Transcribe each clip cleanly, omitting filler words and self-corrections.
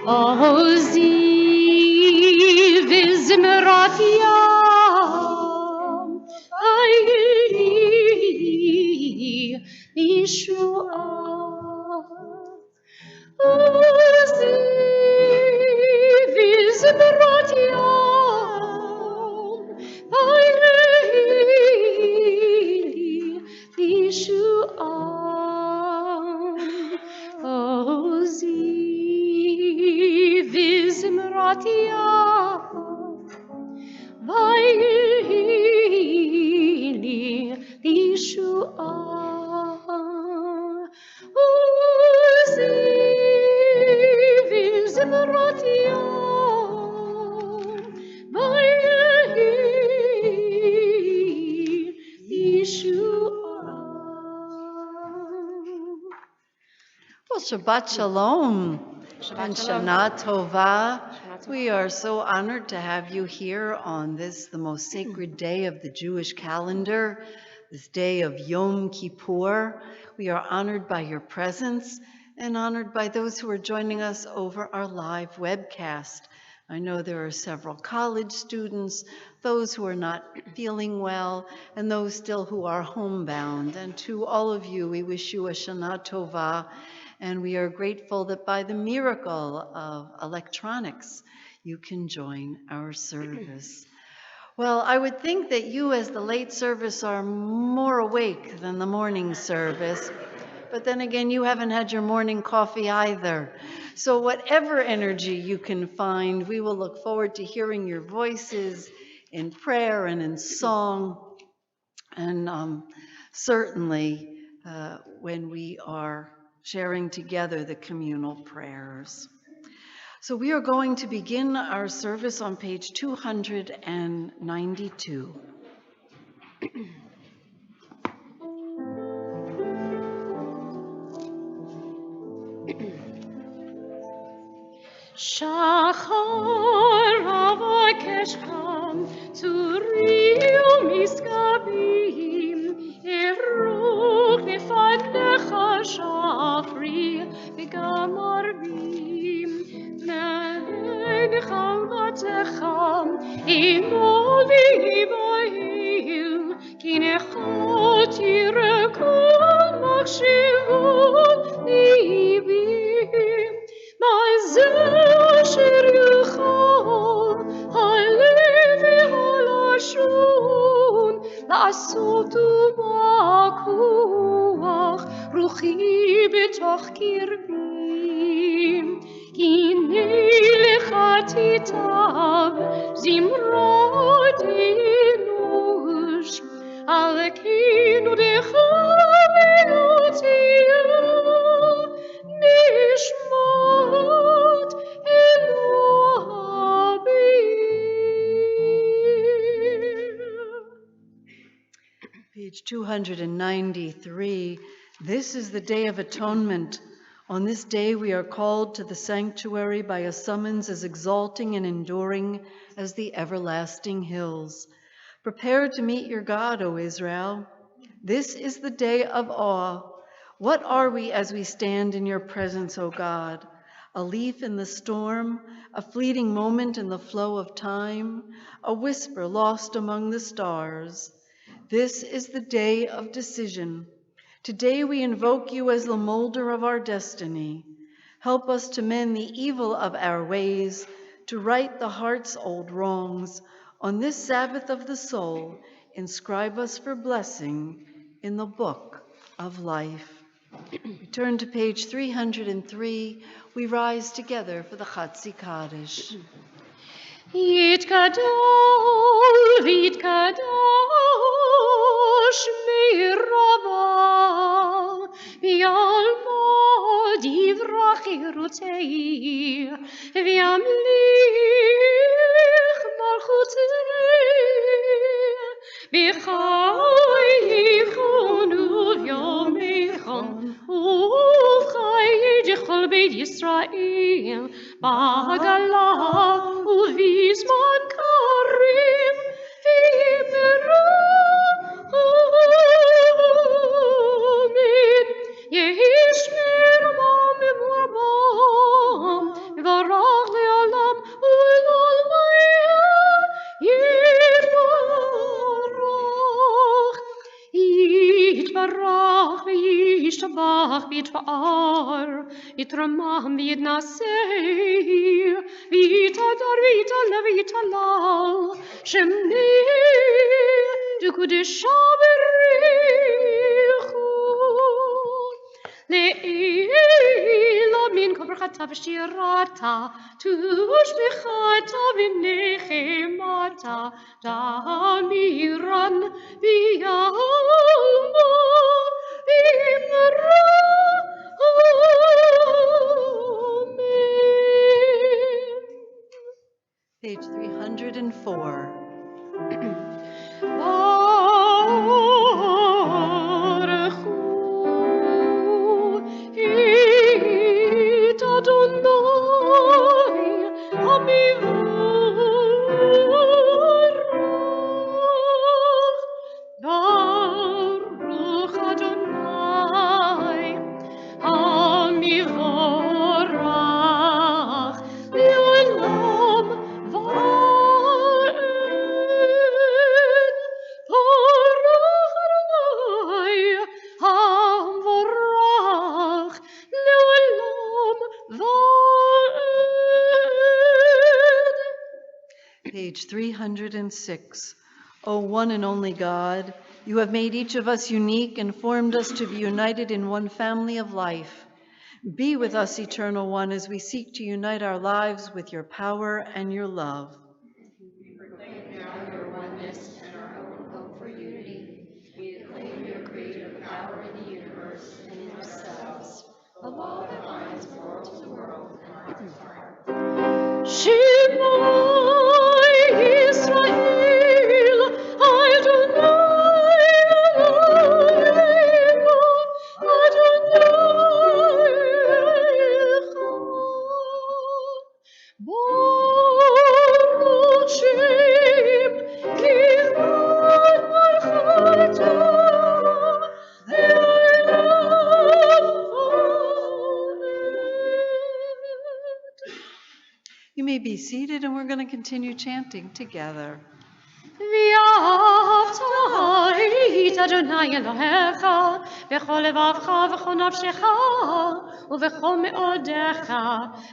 Ozi vizmeratia Ayi Yeshua Ozi vizmeratia Ayi Yeshua Ozi vizmeratia Vaili Yeshua Ozi vizmeratia Vaili Yeshua. Well, Shabbat Shalom and Shalom. Shana Tova. We are so honored to have you here on this, the most sacred day of the Jewish calendar, this day of Yom Kippur. We are honored by your presence and honored by those who are joining us over our live webcast. I know there are several college students, those who are not feeling well, and those still who are homebound. And to all of you, we wish you a Shana Tova. And we are grateful that by the miracle of electronics, you can join our service. Well, I would think that you as the late service are more awake than the morning service. But then again, you haven't had your morning coffee either. So whatever energy you can find, we will look forward to hearing your voices in prayer and in song. And certainly when we are sharing together the communal prayers. So we are going to begin our service on page 292. Shachar avakesh ham turiu miskabim eruk lefanecha shafri v'gam arbim me'en chalvatecham imo v'yivail ki nechot yirekol machshivot libim Ma'azeh asher yuchal halev v'halashon la'asot u'makuach ruchi b'toch kirbi Kinei lecha titav zimrat enush al kinudecha ve'otiyah Nishmat Elohim. Page 293. This is the Day of Atonement. On this day we are called to the sanctuary by a summons as exalting and enduring as the everlasting hills. Prepare to meet your God, O Israel. This is the day of awe. What are we as we stand in your presence, O God? A leaf in the storm, a fleeting moment in the flow of time, a whisper lost among the stars. This is the day of decision. Today we invoke you as the molder of our destiny. Help us to mend the evil of our ways, to right the heart's old wrongs. On this Sabbath of the soul, inscribe us for blessing in the book of life. We turn to page 303. We rise together for the Chatzi Kaddish. Yitkadol, Yitkadosh, Mirava, V'yalma divrach Yirutei, V'yamlich malchutei, V'chai yichon u'vyomechon, U'chai yichol beit Yisrael, Ba'agala u'vizman karim, V'yimera amen. Yehishmer ma'am v'rabam, ידבר, יתרומם ויתנשא, ויתהדר ויתעלה ויתהלל, שמי דקודשה בריחו. לעילה מן כברכתה ושירתה, תושבחתה ונחמתה, דמירן ויעלמה ואמרה אמן. Page 304. Page 306. O one and only God, you have made each of us unique and formed us to be united in one family of life. Be with us, Eternal One, as we seek to unite our lives with your power and your love. We proclaim now your oneness and our own hope for unity. We acclaim your creative power in the universe and in ourselves, of all that binds world to world and heart to heart. Shema Yisrael, Adonai Eloheinu, Adonai Echad. Baruch Shem Kivod Malchata, Le'olam Va'ed. You may be seated, and we're going to continue chanting together. ואהבת את אדוני אלוהיך בכל לבבך ובכל נפשך ובכל מאודיך,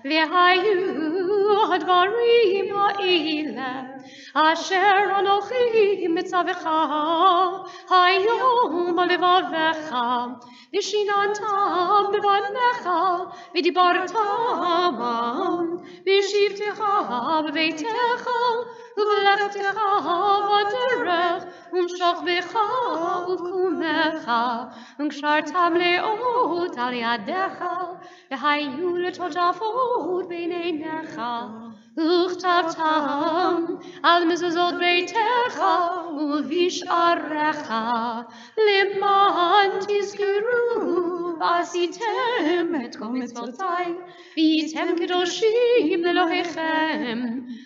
והיו הדברים האלה אשר אנוכי מצווך היום בלבביך, ושיננתם בבניך ודיברת בם בשבתך בביתך ובלכתך בדרך ומשוכבך ובקומך וקשרתם לאות על ידיך והיו לטוטפות בין עיניך וכתבתם על מזוזות ביתך ובשעריך למען תזכרו ועשיתם את כל מצוותיי והייתם קדושים לאלוהיכם.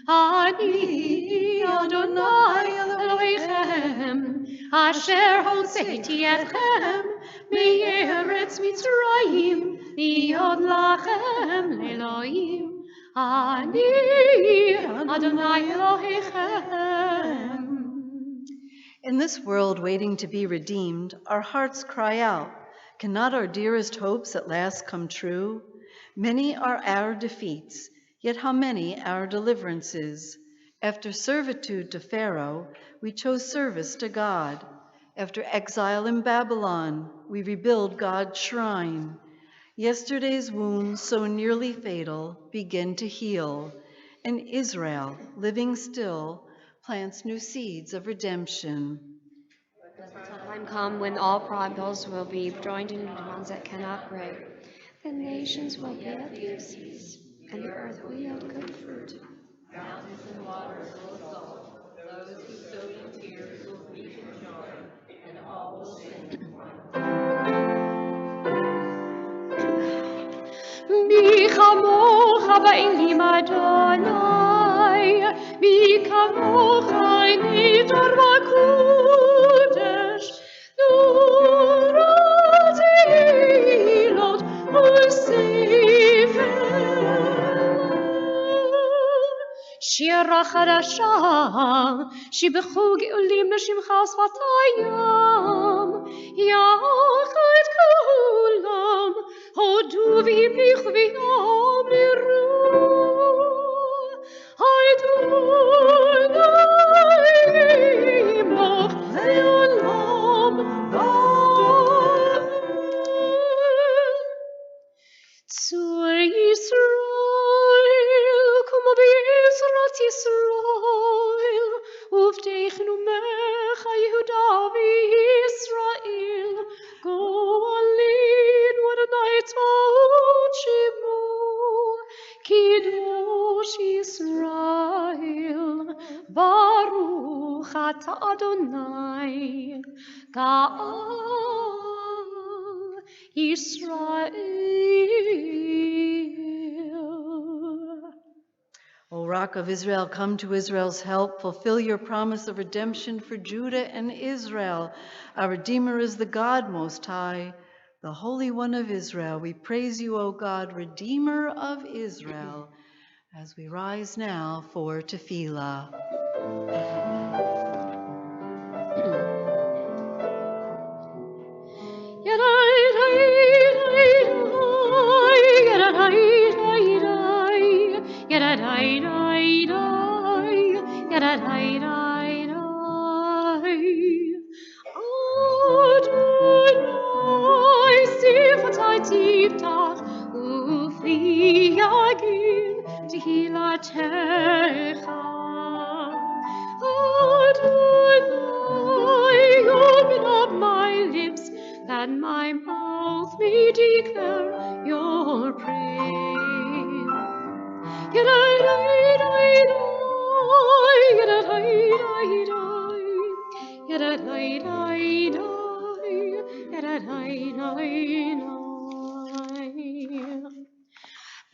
אני אדוני אלוהיכם אשר הוצאתי אתכם מארץ מצרים להיות לכם לאלוהים. אני אדוני אלוהיכם. In this world waiting to be redeemed, our hearts cry out, cannot our dearest hopes at last come true? Many are our defeats, yet how many our deliverances. After servitude to Pharaoh, we chose service to God. After exile in Babylon, we rebuild God's shrine. Yesterday's wounds, so nearly fatal, begin to heal, and Israel, living still, plants new seeds of redemption. Does the time come when all tribes will be joined into the ones that cannot break? The nations will be at peace, and the earth will yield good fruit. Mountains and waters will exult. Those who sowed in tears will reap in joy, and all will sing in one. מי כמוך באלים אדוני, מי כמוך נידור בקודש, נור התהילות וספר. שירה חדשה, שיבחו גאולים לשמך שפתיים, יחד כולם du wie mich wie Amiru. Adonai moch leolam vaed. Zur Israel, kom op Israel, Israel, uf dich nu mecha Yehuda Israel, golin what a night Shimu, Kiddush Israel, Baruch ata Adonai, Ga'al Israel. O Rock of Israel, come to Israel's help. Fulfill your promise of redemption for Judah and Israel. Our Redeemer is the God Most High, the Holy One of Israel. We praise you, O God, Redeemer of Israel, as we rise now for Tefillah. Open up my lips, that my mouth may declare your praise.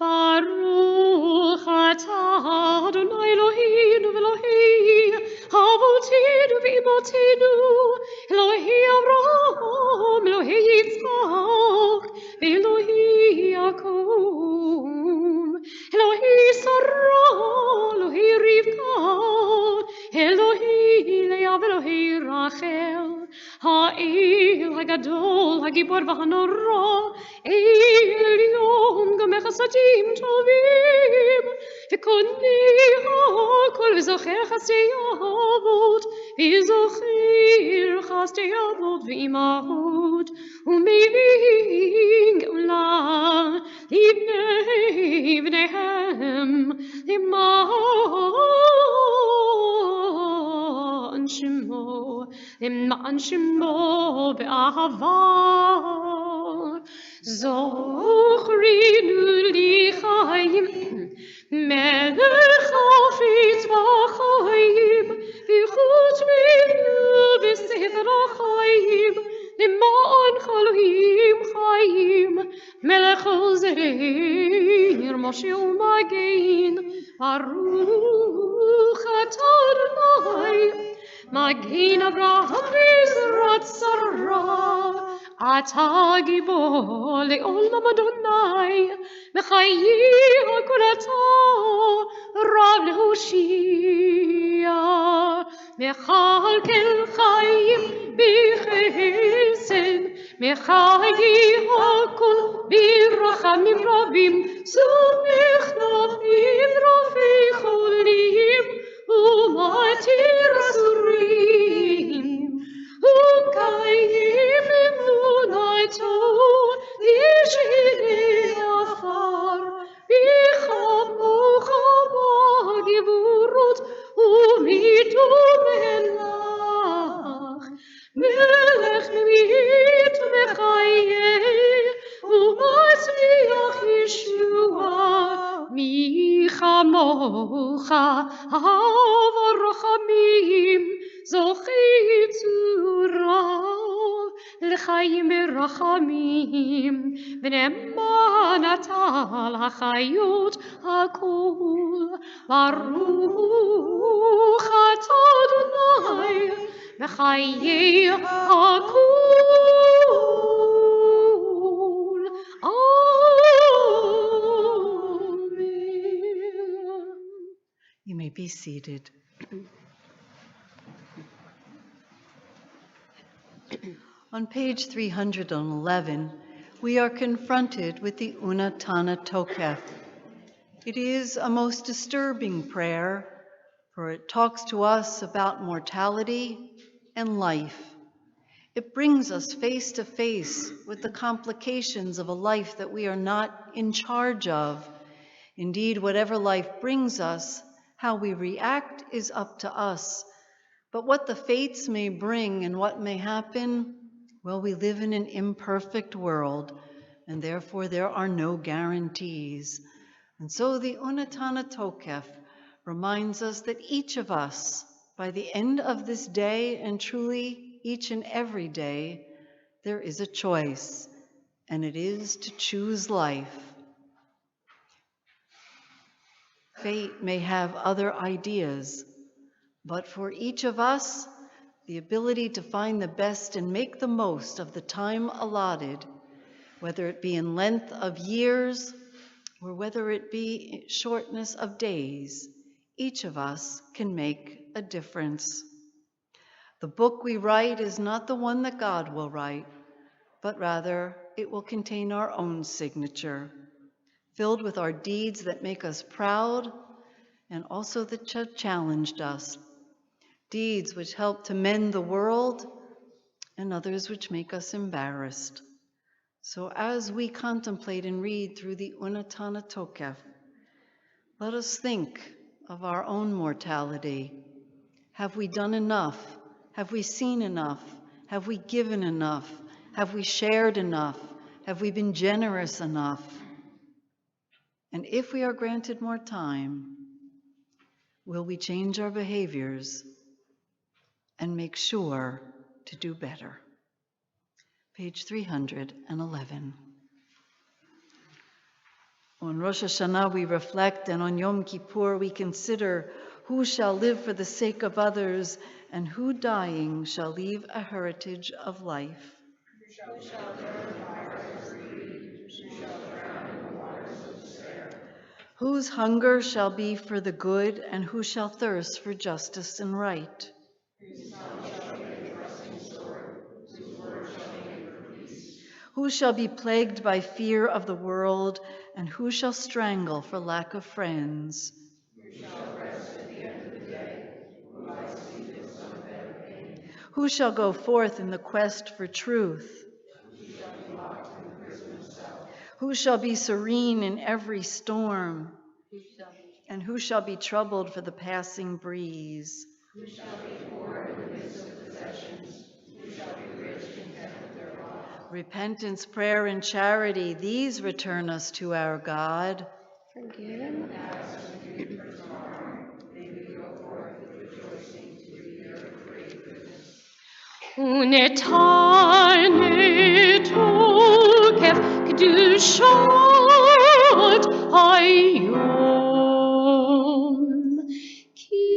Baruch atah Adonai Eloheinu v'Elohei Avotenu v'Imotenu Elohei Avraham Elohei Yitzchak Elohei Yaakov Elohei Sarah Elohei Rivka Elohei Leah v'Elohei Rachel Ha'el Hagadol Hagibor v'Hanora Elyon Gamech Chasadim Tovim V'konei HaKol V'zocher Chasdei Avot V'zocher Chasdei Avot V'imahot U'meiving Geula Livnei V'neihem L'man Shemo B'ahava Zochrinu li chayim Melech hafetz v'chayim V'chut minu v'sefer ha'chayim L'man chalohim chayim Melech ozer Moshe u'magein Baruch atah Adonai Magen Avraham v'Yisrael Sarah Ata gibor le'olam Adonai Mechayi hakol ata Rav lehoshia Mechalkel chayim b'chesed Mechayi hakol b'rachamim rabim Somech nafim rafei cholim U'matir asurim U'kayim emunato Yishidei afar Bichamocha b'gevurot U'mitu melach Melech mit mechayeh U'matzliach Yeshua Michamocha Havarachamim Zochei tzura L'chaim berachamim V'ne'eman atal hachayot hakol Baruch atah Adonai Mechayei hakol Amen. You may be seated. On page 311, we are confronted with the Unatana Tokef. It is a most disturbing prayer, for it talks to us about mortality and life. It brings us face to face with the complications of a life that we are not in charge of. Indeed, whatever life brings us, how we react is up to us. But what the fates may bring and what may happen, well, we live in an imperfect world, and therefore there are no guarantees. And so the Unatana Tokef reminds us that each of us, by the end of this day, and truly each and every day, there is a choice, and it is to choose life. Fate may have other ideas, but for each of us, the ability to find the best and make the most of the time allotted, whether it be in length of years or whether it be shortness of days, each of us can make a difference. The book we write is not the one that God will write, but rather it will contain our own signature, filled with our deeds that make us proud and also that challenged us, deeds which help to mend the world and others which make us embarrassed. So as we contemplate and read through the Unatana Tokef, let us think of our own mortality. Have we done enough? Have we seen enough? Have we given enough? Have we shared enough? Have we been generous enough? And if we are granted more time, will we change our behaviors and make sure to do better? Page 311. On Rosh Hashanah we reflect, and on Yom Kippur we consider who shall live for the sake of others, and who dying shall leave a heritage of life. Whose hunger shall be for the good, and who shall thirst for justice and right? Who shall be plagued by fear of the world, and who shall strangle for lack of friends? Who shall go forth in the quest for truth? Who shall be serene in every storm? And who shall be troubled for the passing breeze? Who shall be poor in the midst of possessions? Who shall be rich content with their lot? Repentance, prayer, and charity, these return us to our God. Forgiven. Unetane Tokef Kedushat Hayom Ki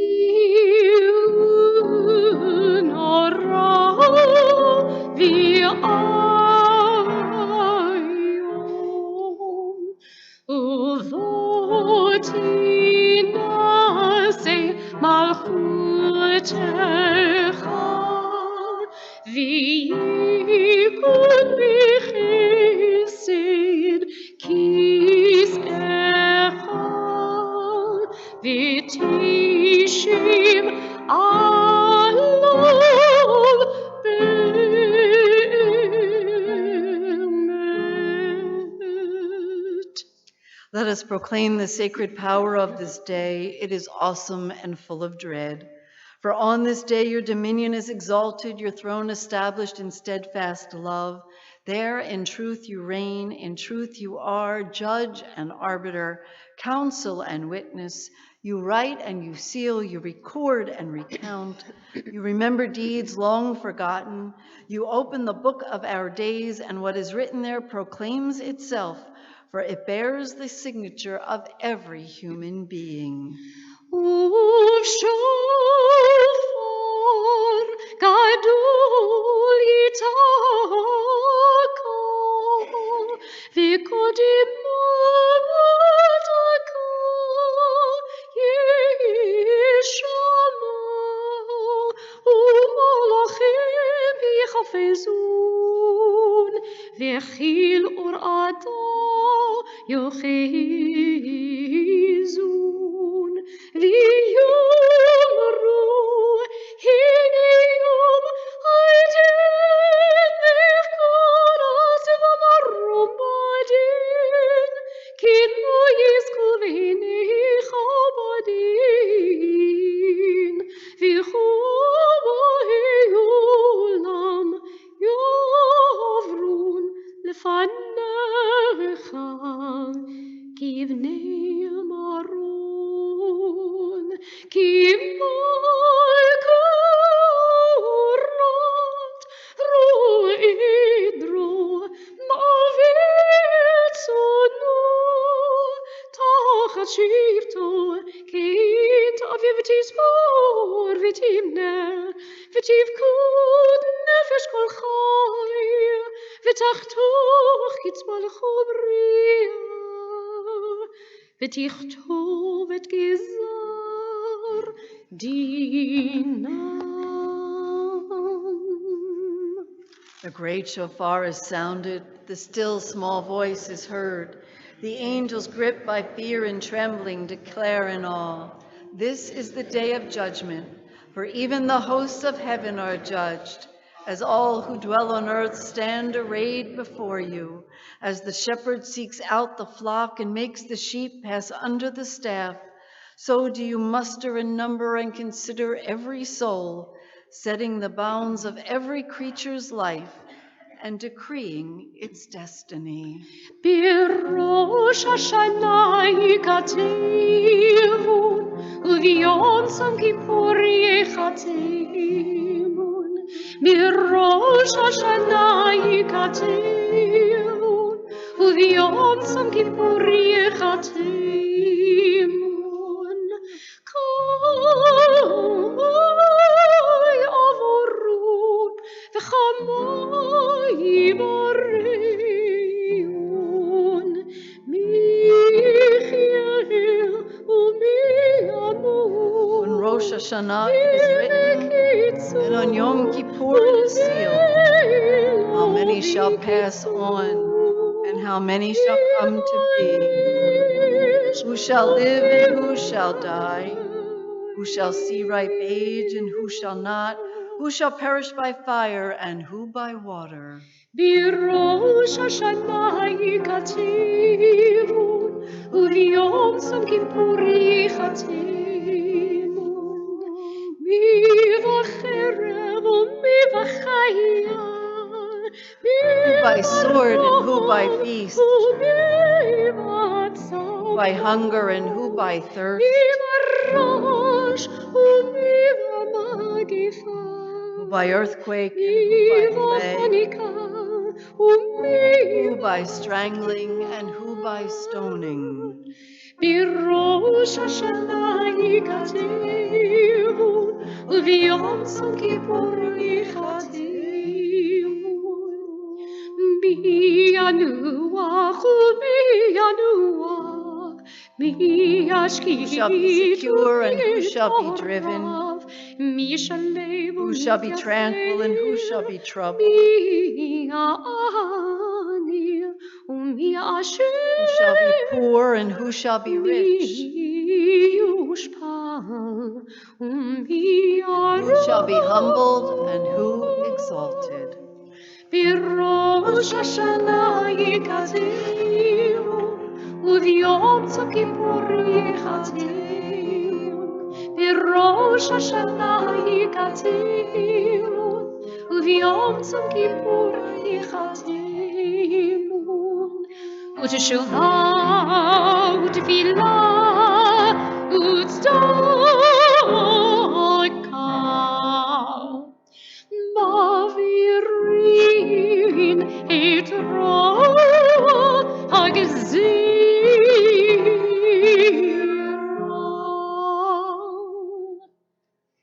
Unora V'ayom Uvoti Nase Malchutecha V'yikun b'chesed kis'echa V'tishim alav be'emet. Let us proclaim the sacred power of this day. It is awesome and full of dread. For on this day your dominion is exalted, your throne established in steadfast love. There in truth you reign, in truth you are judge and arbiter, counsel and witness. You write and you seal, you record and recount. You remember deeds long forgotten. You open the book of our days, and what is written there proclaims itself, for it bears the signature of every human being. Uvshofar gadol yitaka v'kodim malotaka yishama u'malachim yichafezun v'chil יאחזון ויאמרו הנה יום הייתן לך כורס ומרום בדין כי לא יזכו בעיניך בדין וכבאי עולם יעברון לפניך כבני מרון כמלכות רועדרו מעביצונו תחת שבטו כי תאביב ותספור ותמנה ותבכות נפש כל חי ותחתוך כצמלכו בריאה ותכתוב את גזר דינם. The great shofar is sounded, the still small voice is heard. The angels, gripped by fear and trembling, declare in awe, "This is the day of judgment, for even the hosts of heaven are judged, as all who dwell on earth stand arrayed before you. As the shepherd seeks out the flock and makes the sheep pass under the staff, so do you muster and number and consider every soul, setting the bounds of every creature's life and decreeing its destiny." בראש השנה ייכתבון, וביום צום כיפור ייחתמון. בראש השנה ייכתבון, וביום צום כיפור ייחתמון. כמי עבורון, וכמי יבריון. On Rosh Hashanah it is written, and on Yom Kippur it is sealed, how many shall pass on, and how many shall come to be. Who shall live and who shall die? Who shall see ripe age and who shall not? Who shall perish by fire and who by water? בראש השנה ייכתבון, וביום צום כיפור ייחתמון. מי בחרב ומי בחיה, Who by sword and who by feast? ומי בצר, Who by hunger and who by thirst? מי ברעש ומי במגפה, Who by earthquake and מי who by plague? בחניקה ומי Who by strangling and who by stoning? בראש השנה ייכתבון, וביום צום כיפור ייחתמון. מי ינוח ומי ינוח, מי ישקיט Who shall be secure and who shall be driven? מי ישלב Who shall be tranquil and who shall be troubled? מי יעני ומי יעשיר, Who shall be poor and who shall be rich? Who Who shall be humbled and who exalted? בראש השנה ייכתבון, וביום צום כיפור ייחתמון. בראש השנה ייכתבון, וביום צום כיפור ייחתמון. ותשובה ותפילה וצדקה מעבירים את רוע הגזירה.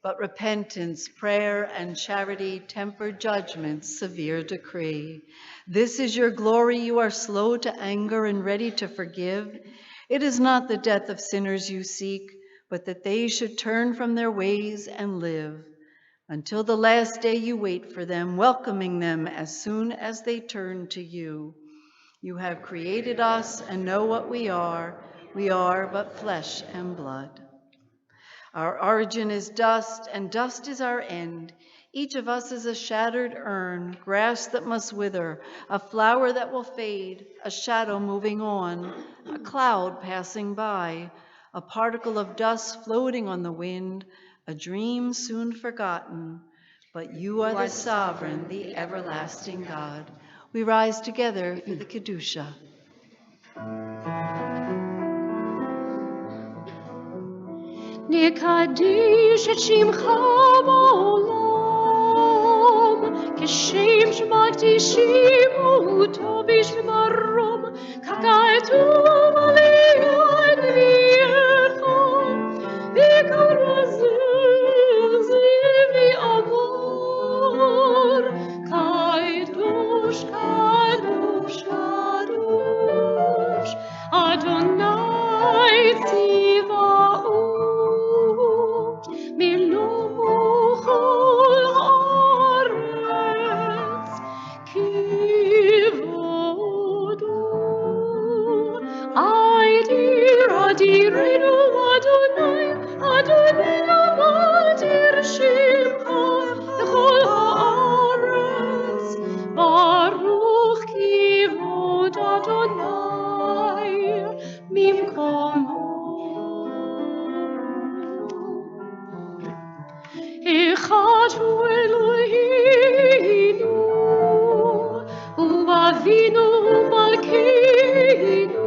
But repentance, prayer, and charity temper judgment's severe decree. This is your glory, you are slow to anger and ready to forgive. It is not the death of sinners you seek, but that they should turn from their ways and live. Until the last day you wait for them, welcoming them as soon as they turn to you. You have created us and know what we are. We are but flesh and blood. Our origin is dust, and dust is our end. Each of us is a shattered urn, grass that must wither, a flower that will fade, a shadow moving on, a cloud passing by, a particle of dust floating on the wind, a dream soon forgotten. But you are the sovereign, the everlasting God. We rise together for the Kedusha. נקדיש את שמך בעולם, כשם שמקדישים אותו בשמרום, ככתוב על יד נביאך, וכרזל זיוי עבור, קדוש, קדוש, קדוש, אדוני צבאות, מלוך כל הארץ, כבודו. אדירנו אדוני, אדוני למדיר שמך בכל הארץ, ברוך כבוד אדוני ממקומו. אחד הוא אלוהינו, הוא אבינו ומלכנו,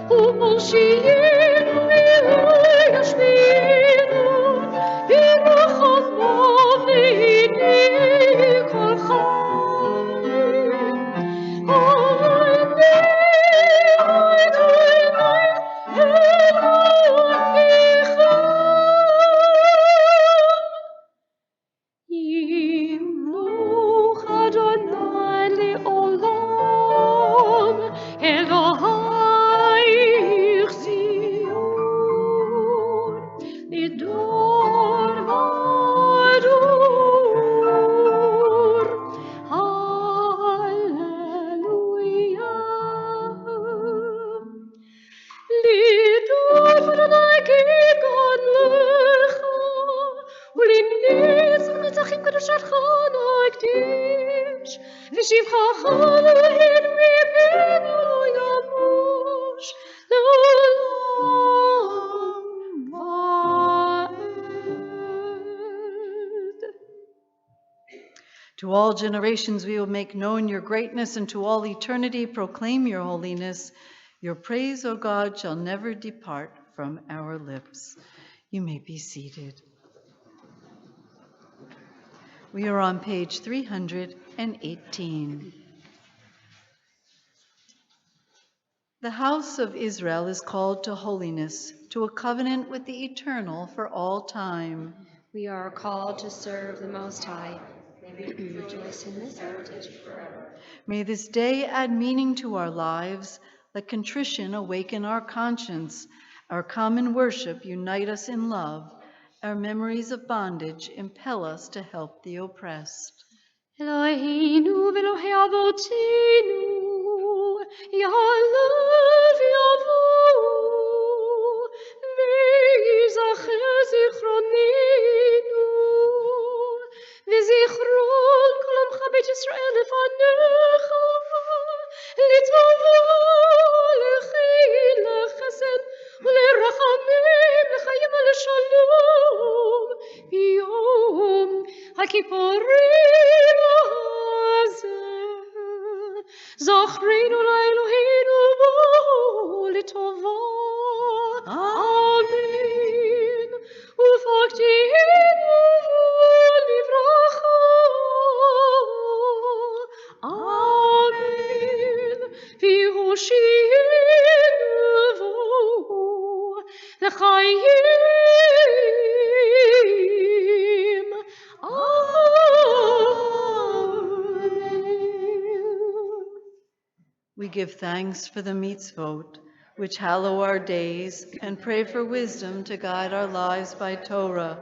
הוא מושיענו וישמיענו, ברחמו והנה כל חי. ימלוך אדוני לעולם, אלוהיך ציון, לדור ודור. הללויה. לדור אדוני כגון לך, ולנצח נצחים קדושתך נקדיש, ושבחך אלוהינו מפנו לא ימוש לעולם ועד. To all generations we will make known your greatness, and to all eternity proclaim your holiness. Your praise, O God, shall never depart from our lips. You may be seated. We are on page 318. The house of Israel is called to holiness, to a covenant with the eternal for all time. We are called to serve the Most High. May we rejoice in this heritage forever. May this day add meaning to our lives. Let contrition awaken our conscience. Our common worship unite us in love. Our memories of bondage impel us to help the oppressed. אלוהינו ואלוהי אבותינו, יעלו ויבואו, ויזכר זיכרוננו, וזיכרון כל עמך בית ישראל לפניך, לטובה, לחיל, לחסד ולרחמים, לחיים ולשלום, ביום הכיפורים הזה. זכרנו לאלוהינו בו לטובה. אמן. ופקדנו לברכה. אמן. והושיענו בו לחיים. We give thanks for the mitzvot, which hallow our days, and pray for wisdom to guide our lives by Torah.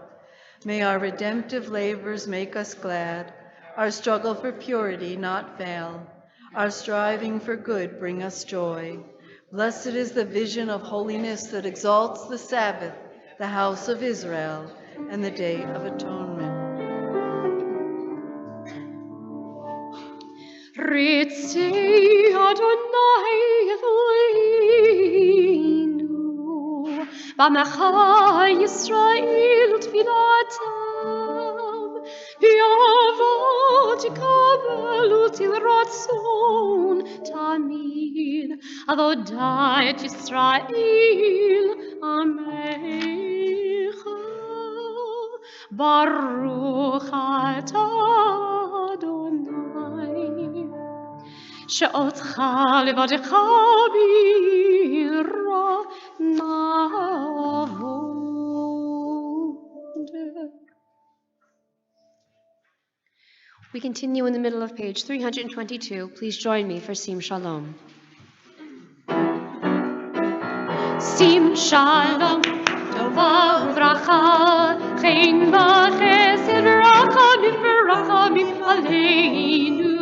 May our redemptive labors make us glad, our struggle for purity not fail. Our striving for good bring us joy. Blessed is the vision of holiness that exalts the Sabbath, the house of Israel, and the day of atonement. Ritzei Adonai Eloheinu, B'amecha Yisrael Tfilatam, V'yavot Yikabelu Ratzon Tamid, Avodat Yisrael Amecha, Baruch atah Adonai. שאותך לבדך בירא נעבוד. We continue in the middle of page 322. Please join me for Sim Shalom. Sim Shalom, Tova Uvracha, Chen V'Chesed Rachamim Aleinu,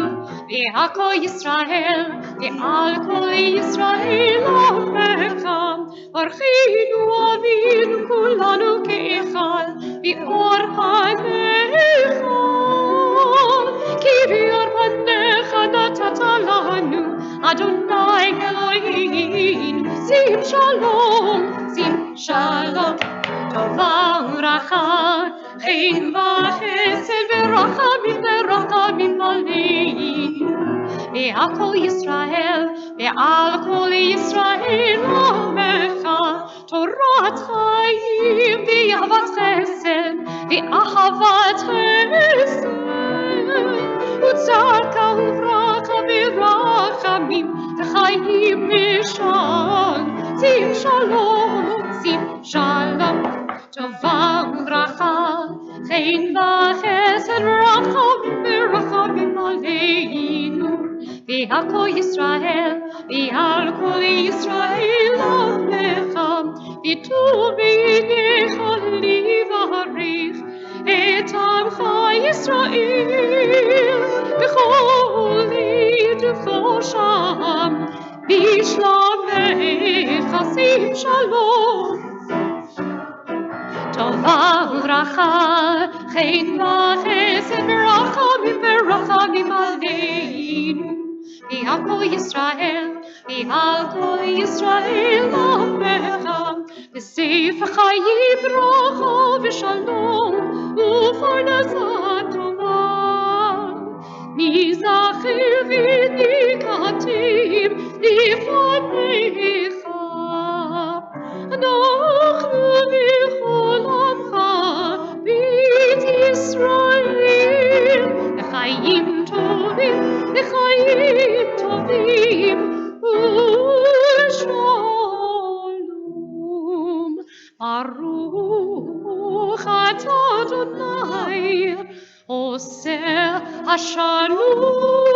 V'Hakol Yisrael, V'Al Kol Yisrael Amecham, Orchinu Avinu Kulanu Ke'echad, V'Or Panecha, Ki V'Or Panecha Natata Lanu, Adonai Elohim, Sim Shalom, Tova Uracha, Chen V'Chesed V'Rachamim Aleinu, V'Hakol Yisrael, V'Al Kol Yisrael Amecha, Torat Chaim V'Ahavat Chesed, V'Ahavat Chesed, Utzaka Uvracha V'Rachamim, V'Chaim Mishal, Sim Shalom, Tova Uvracha, Chen V'Chesed V'Rachamim Aleinu, V'Hakol Yisrael, V'Al Kol Yisrael Amecha, V'Tuv V'Yinecha Livarich, Et Amcha Yisrael, B'chol Yidufo Sham, B'Shlomecha Sim Shalom. Tova Uvracha, Chen V'Chesed V'Rachamim Aleinu, V'Hakol Yisrael, V'Al Kol Yisrael Amecha, V'Seif Chayim Bracha V'Shalom, U'Parnasat Tova, Mizacher V'Nikatim Lifanecha, אנחנו וכל עמך בית ישראל, לחיים טובים ולשלום. ברוך אתה אדוני עושה השלום.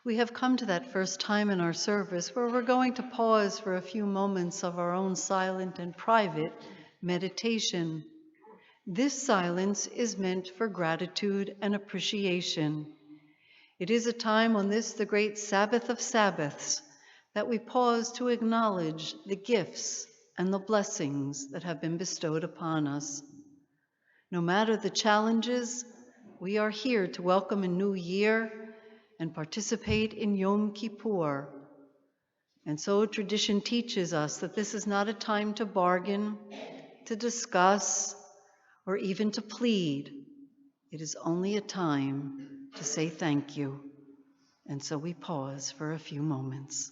We have come to that first time in our service where we're going to pause for a few moments of our own silent and private meditation. This silence is meant for gratitude and appreciation. It is a time on this, the great Sabbath of Sabbaths, that we pause to acknowledge the gifts and the blessings that have been bestowed upon us. No matter the challenges, we are here to welcome a new year and participate in Yom Kippur. And so tradition teaches us that this is not a time to bargain, to discuss, or even to plead. It is only a time to say thank you. And so we pause for a few moments.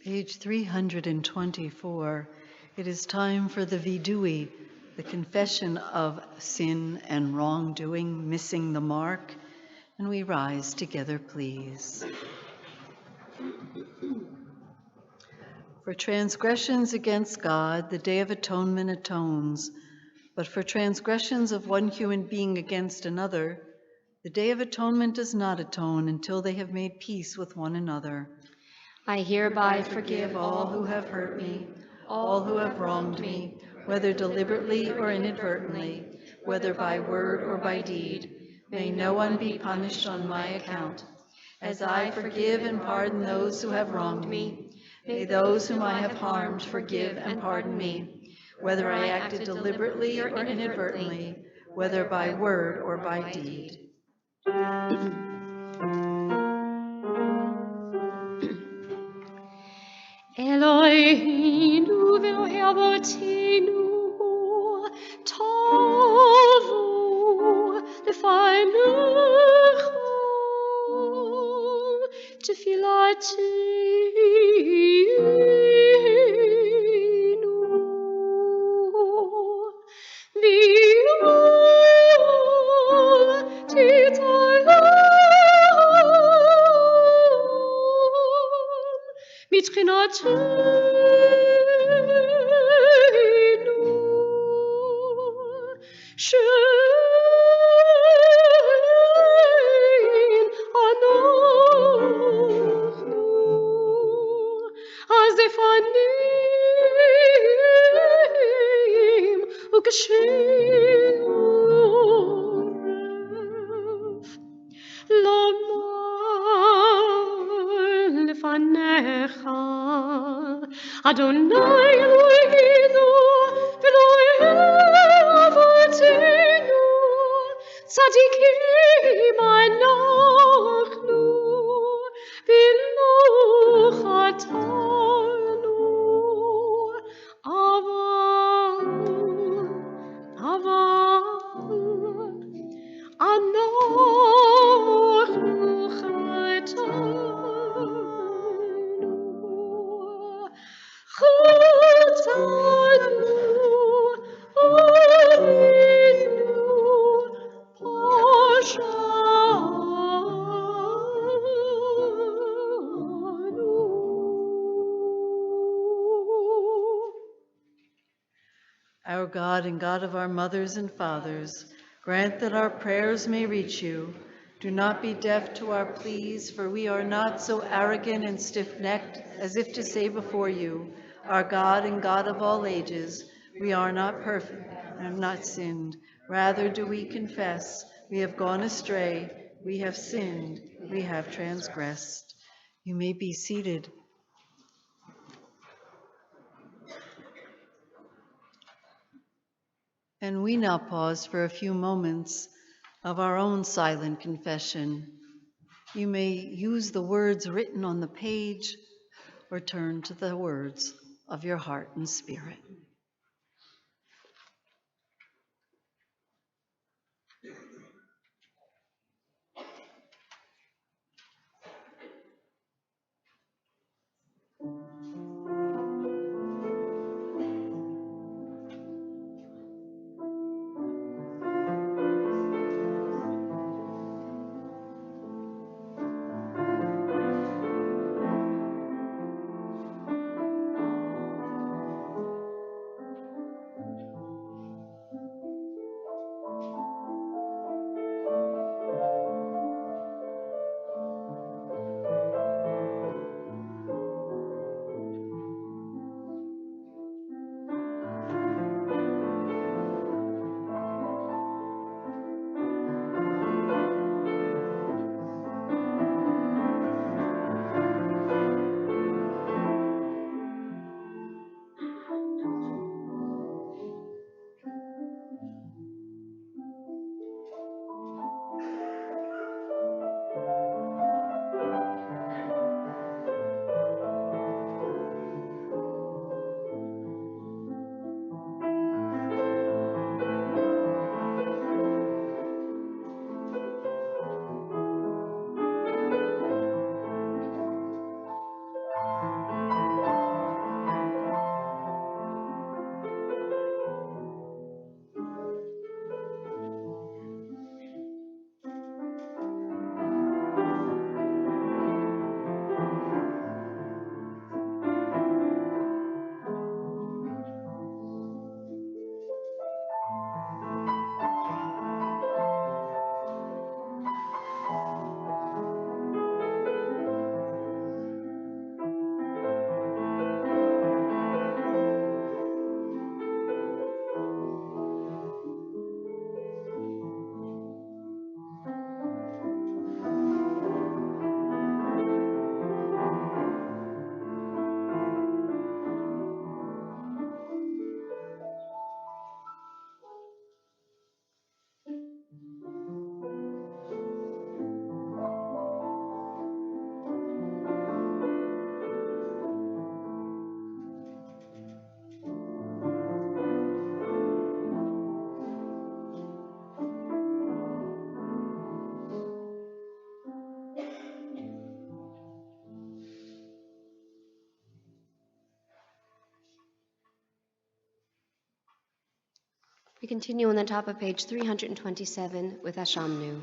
Page 324. It is time for the vidui, the confession of sin and wrongdoing, missing the mark. And we rise together, please. For transgressions against God, the Day of Atonement atones. But for transgressions of one human being against another, the Day of Atonement does not atone until they have made peace with one another. I hereby forgive all who have hurt me, all who have wronged me, whether deliberately or inadvertently, whether by word or by deed. May no one be punished on my account. As I forgive and pardon those who have wronged me, may those whom I have harmed forgive and pardon me, whether I acted deliberately or inadvertently, whether by word or by deed. Eloheinu ve'oherboteinu tovu lefanecha tefillatinu v'yom titaylam מתחינתנו שאין אנחנו אז לפנים וכשעורף לומר לפניך, אדוני אלוהינו ואלוהי אבותינו, צדיקים אנחנו ולא חטאנו, אבל אנחנו חטאנו, עלינו פשענו. Our God and God of our mothers and fathers, grant that our prayers may reach you. Do not be deaf to our pleas, for we are not so arrogant and stiff-necked as if to say before you, our God and God of all ages, we are not perfect and have not sinned. Rather do we confess, we have gone astray, we have sinned, we have transgressed. You may be seated. And we now pause for a few moments of our own silent confession. You may use the words written on the page or turn to the words of your heart and spirit. We continue on the top of page 327 with Ashamnu.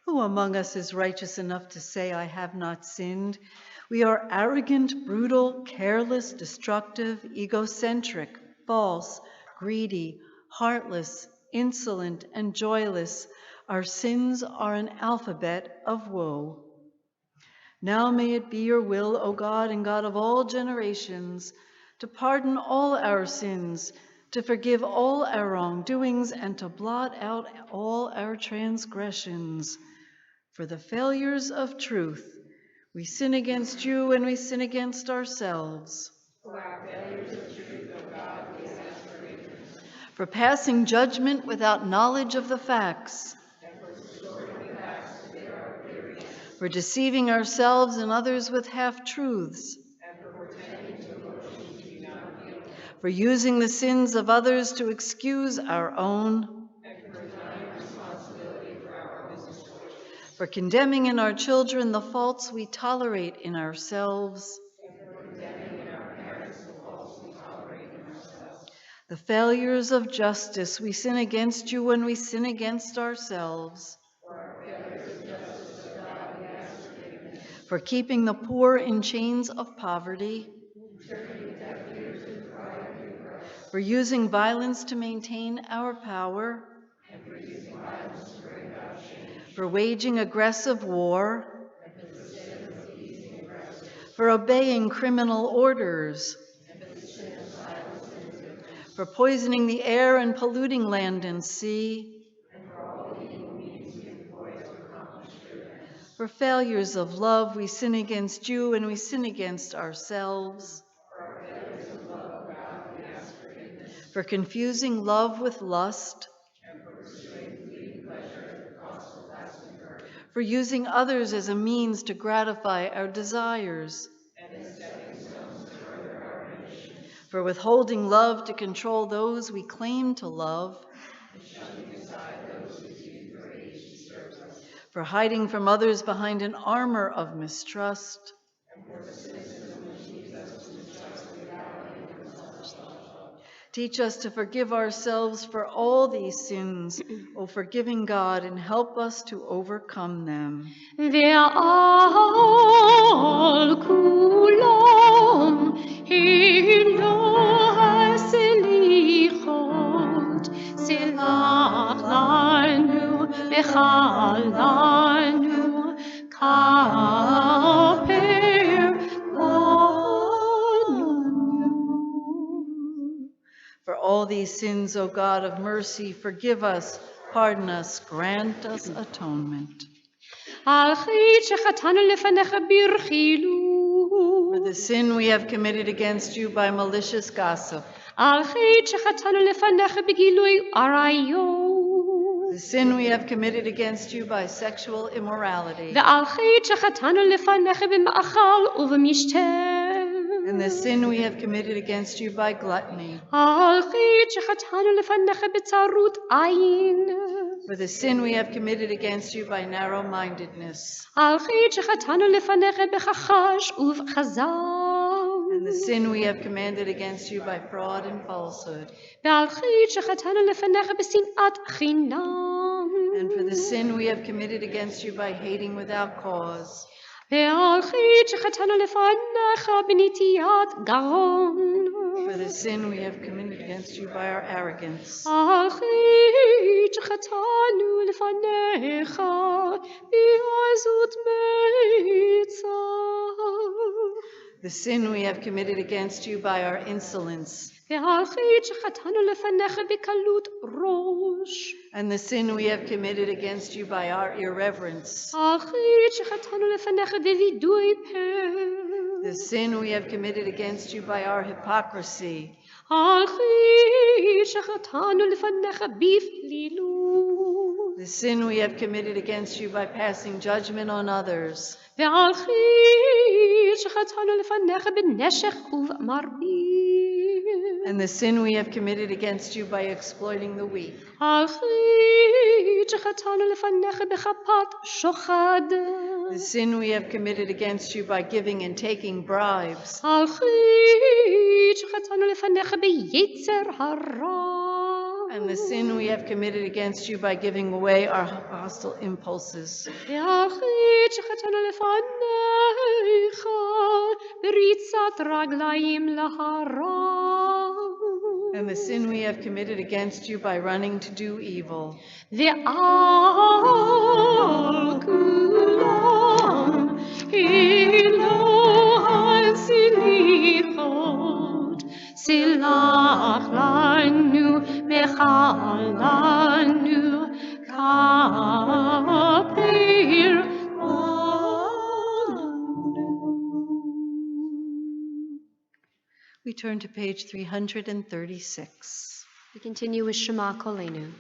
Who among us is righteous enough to say, I have not sinned? We are arrogant, brutal, careless, destructive, egocentric, false, greedy, heartless, insolent, and joyless. Our sins are an alphabet of woe. Now may it be your will, O God and God of all generations, to pardon all our sins, to forgive all our wrongdoings, and to blot out all our transgressions. For the failures of truth, we sin against you and we sin against ourselves. For our failures of truth, O God, we ask forgiveness. For passing judgment without knowledge of the facts. And for distorting the facts to fit our theories. For deceiving ourselves and others with half-truths. And for pretending to emotions we do not feel. For using the sins of others to excuse our own. For condemning in our children the faults we tolerate in ourselves. The failures of justice, we sin against you when we sin against ourselves. For keeping the poor in chains of poverty. For using violence to maintain our power. For waging aggressive war, for obeying criminal orders, for poisoning the air and polluting land and sea, for failures of love, we sin against you and we sin against ourselves, for confusing love with lust, for using others as a means to gratify our desires, for withholding love to control those we claim to love, for hiding from others behind an armor of mistrust, teach us to forgive ourselves for all these sins, O forgiving God, and help us to overcome them. For all these sins, O God of mercy, forgive us, pardon us, grant us atonement. For the sin we have committed against you by malicious gossip, על חטא שחטאנו לפניך בגילוי עריות. The sin we have committed against you by sexual immorality. ועל חטא שחטאנו לפניך במאכל ובמשתה. And the sin we have committed against you by gluttony. על חטא שחטאנו לפניך בצרות עין. For the sin we have committed against you by narrow-mindedness. על חטא שחטאנו לפניך בכחש ובכזב. And the sin we have commanded against you by fraud and falsehood. ועל חטא שחטאנו לפניך בשנאת חינם. And for the sin we have committed against you by hating without cause. ועל חטא שחטאנו לפניך בנטיית גרון. For the sin we have committed against you by our arrogance. על חטא שחטאנו לפניך בעזות מצח. The sin we have committed against you by our insolence. ועל חטא שחטאנו לפניך בקלות ראש. And the sin we have committed against you by our irreverence. על חטא שחטאנו לפניך בווידוי פה. The sin we have committed against you by our hypocrisy. על חטא שחטאנו לפניך בפלילות. The sin we have committed against you by passing judgment on others. ועל חטא שחטאנו לפניך בנשך ובמרבית. And the sin we have committed against you by exploiting the weak. על חטא שחטאנו לפניך בכפת שוחד. The sin we have committed against you by giving and taking bribes. על חטא שחטאנו לפניך ביצר הרע. And the sin we have committed against you by giving away our hostile impulses. ועל חטא שחטאנו לפניך בריצת רגליים להרע. And the sin we have committed against you by running to do evil. ועל כולם אלוהי סליחות, סלח לנו מחלנו כפר לנו. We turn to page 336. We continue with Shema Kolenu.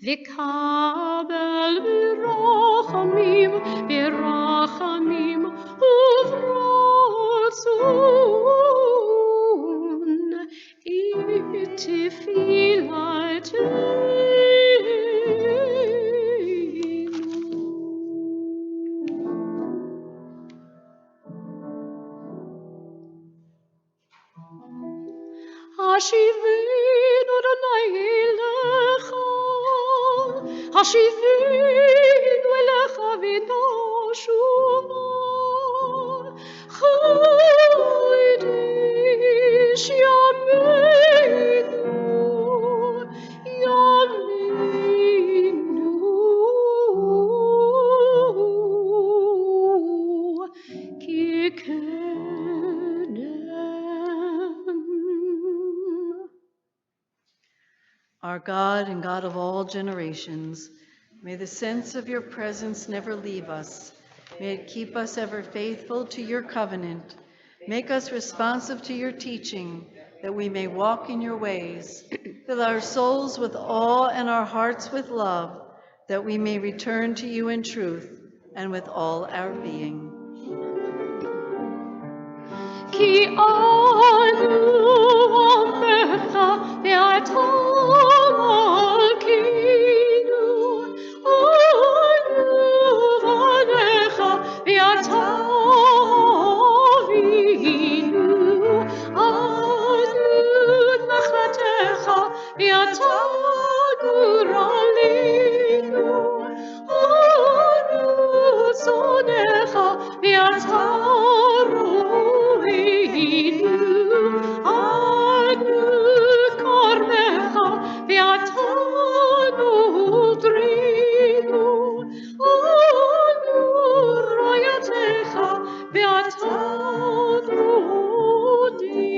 וקבל ברחמים, ברחמים וברצון, את תפילתנו. השיבנו אדוני אליך, השיבנו אליך ונשובה, חידש ימינו, ימינו, כי Our God and God of all generations, may the sense of your presence never leave us. May it keep us ever faithful to your covenant. Make us responsive to your teaching, that we may walk in your ways. Fill our souls with awe and our hearts with love, that we may return to you in truth and with all our being. כי אנו עמך ואתה מלכנו, אנו עמך ואתה beataroinu, anu cornecha, beatanu drinu, anu royatecha, beatanu dinu.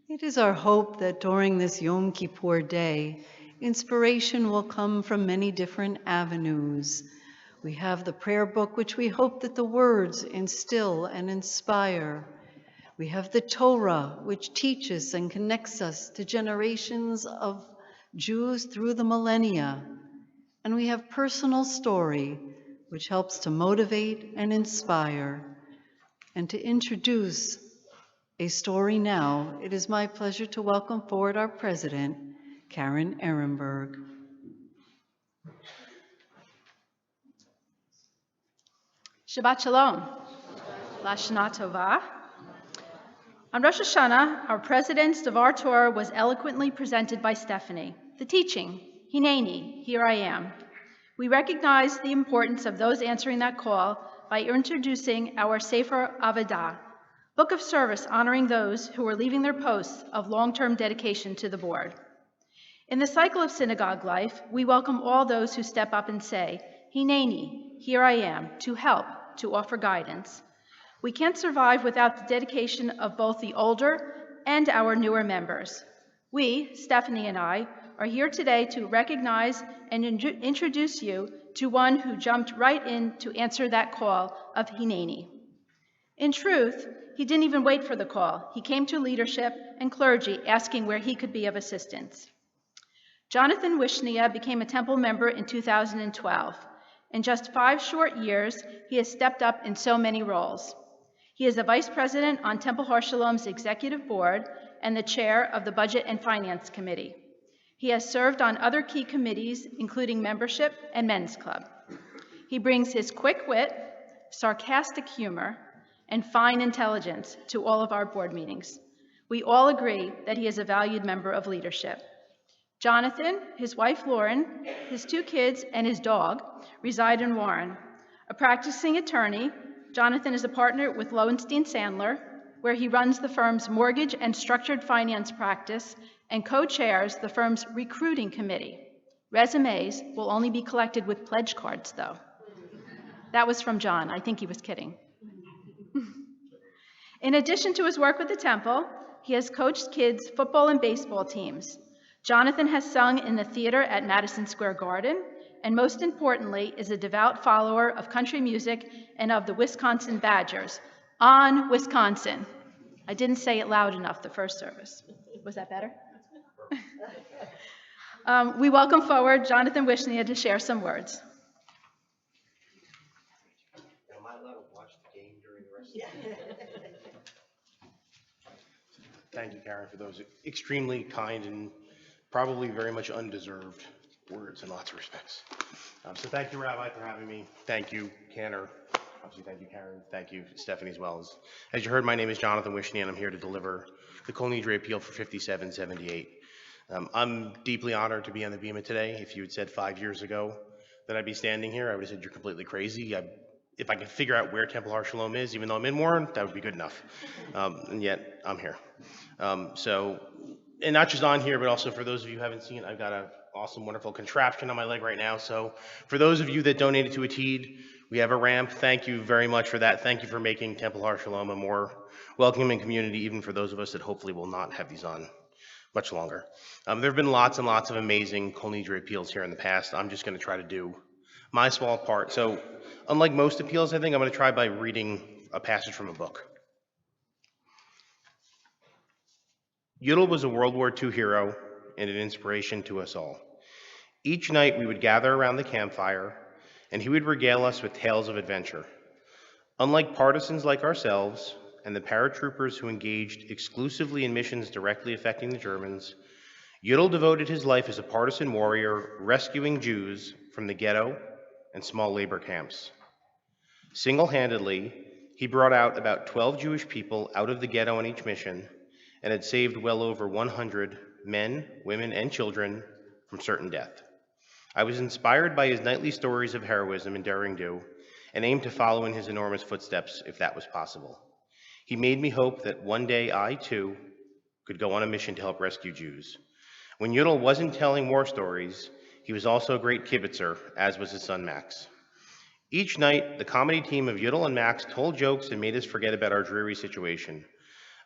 It is our hope that during this Yom Kippur day, inspiration will come from many different avenues. We have the prayer book, which we hope that the words instill and inspire. We have the Torah, which teaches and connects us to generations of Jews through the millennia. And we have personal story, which helps to motivate and inspire. And to introduce a story now, it is my pleasure to welcome forward our president, Karen Ehrenberg. Shabbat Shalom. Lashana Tova. On Rosh Hashanah, our president's Devar Torah was eloquently presented by Stephanie. The teaching, Hineni, here I am. We recognize the importance of those answering that call by introducing our Sefer Avodah, book of service honoring those who are leaving their posts of long-term dedication to the board. In the cycle of synagogue life, we welcome all those who step up and say, Hineni, here I am, to help, to offer guidance. We can't survive without the dedication of both the older and our newer members. We, Stephanie and I, are here today to recognize and introduce you to one who jumped right in to answer that call of Hineni. In truth, he didn't even wait for the call. He came to leadership and clergy asking where he could be of assistance. Jonathan Wishnia became a temple member in 2012. In just 5 short years, he has stepped up in so many roles. He is the vice president on Temple Har Shalom's executive board and the chair of the Budget and Finance Committee. He has served on other key committees, including membership and men's club. He brings his quick wit, sarcastic humor, and fine intelligence to all of our board meetings. We all agree that he is a valued member of leadership. Jonathan, his wife Lauren, his 2 kids, and his dog reside in Warren. A practicing attorney, Jonathan is a partner with Lowenstein Sandler, where he runs the firm's mortgage and structured finance practice and co-chairs the firm's recruiting committee. Resumes will only be collected with pledge cards, though. That was from John. I think he was kidding. In addition to his work with the temple, he has coached kids' football and baseball teams. Jonathan has sung in the theater at Madison Square Garden, and most importantly, is a devout follower of country music and of the Wisconsin Badgers. On Wisconsin. I didn't say it loud enough the first service. Was that better? We welcome forward Jonathan Wishnia to share some words. Am I allowed to watch the game during the rest of the day? Thank you, Karen, for those extremely kind and probably very much undeserved words in lots of respects. So thank you, Rabbi, for having me. Thank you, Canner. Obviously, thank you, Karen. Thank you, Stephanie, as well. As you heard, my name is Jonathan Wishnia, and I'm here to deliver the Kol Nidre appeal for 5778. I'm deeply honored to be on the Bima today. If you had said 5 years ago that I'd be standing here, I would have said you're completely crazy. If I could figure out where Temple Har Shalom is, even though I'm in Warren, that would be good enough. And yet, I'm here. And not just on here, but also for those of you who haven't seen, I've got an awesome, wonderful contraption on my leg right now. So for those of you that donated to Atid, we have a ramp. Thank you very much for that. Thank you for making Temple Har Shalom a more welcoming community, even for those of us that hopefully will not have these on much longer. There have been lots and lots of amazing Kol Nidre appeals here in the past. I'm just going to try to do my small part. So unlike most appeals, I think I'm going to try by reading a passage from a book. Yudel was a World War II hero and an inspiration to us all. Each night we would gather around the campfire and he would regale us with tales of adventure. Unlike partisans like ourselves and the paratroopers who engaged exclusively in missions directly affecting the Germans, Yudel devoted his life as a partisan warrior rescuing Jews from the ghetto and small labor camps. Single-handedly, he brought out about 12 Jewish people out of the ghetto on each mission and had saved well over 100 men, women, and children from certain death. I was inspired by his nightly stories of heroism and daring do, and aimed to follow in his enormous footsteps if that was possible. He made me hope that one day I, too, could go on a mission to help rescue Jews. When Yudel wasn't telling war stories, he was also a great kibitzer, as was his son Max. Each night, the comedy team of Yudel and Max told jokes and made us forget about our dreary situation.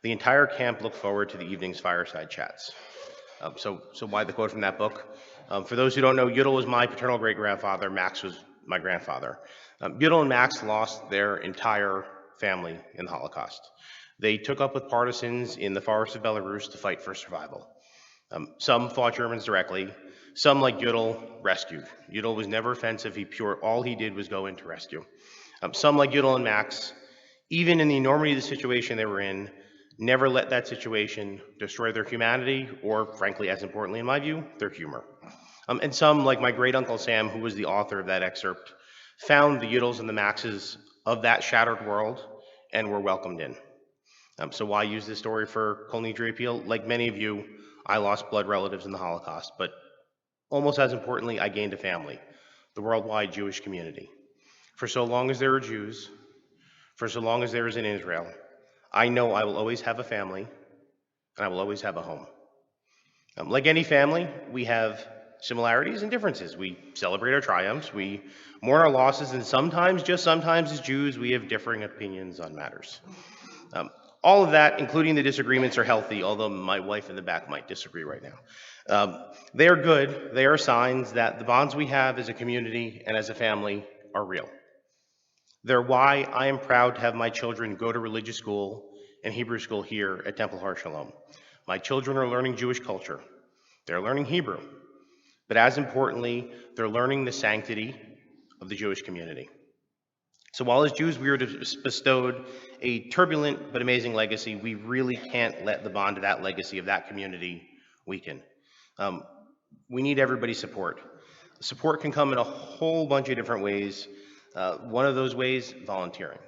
The entire camp looked forward to the evening's fireside chats. So why the quote from that book? For those who don't know, Yudel was my paternal great-grandfather. Max was my grandfather. Yudel and Max lost their entire family in the Holocaust. They took up with partisans in the forests of Belarus to fight for survival. Some fought Germans directly. Some, like Yudel, rescued. Yudel was never offensive. All he did was go in to rescue. Some, like Yudel and Max, even in the enormity of the situation they were in, never let that situation destroy their humanity or, frankly, as importantly in my view, their humor. And some, like my great uncle Sam, who was the author of that excerpt, found the Yudels and the Maxes of that shattered world and were welcomed in. So why use this story for culinary appeal? Like many of you, I lost blood relatives in the Holocaust, but almost as importantly, I gained a family, the worldwide Jewish community. For so long as there are Jews, for so long as there is in Israel, I know I will always have a family, and I will always have a home. Like any family, we have similarities and differences. We celebrate our triumphs, we mourn our losses, and sometimes, just sometimes as Jews, we have differing opinions on matters. All of that, including the disagreements, are healthy, although my wife in the back might disagree right now. They are good. They are signs that the bonds we have as a community and as a family are real. They're why I am proud to have my children go to religious school and Hebrew school here at Temple Har Shalom. My children are learning Jewish culture. They're learning Hebrew. But as importantly, they're learning the sanctity of the Jewish community. So while as Jews we are bestowed a turbulent but amazing legacy, we really can't let the bond of that legacy, of that community, weaken. We need everybody's support. Support can come in a whole bunch of different ways. One of those ways, volunteering.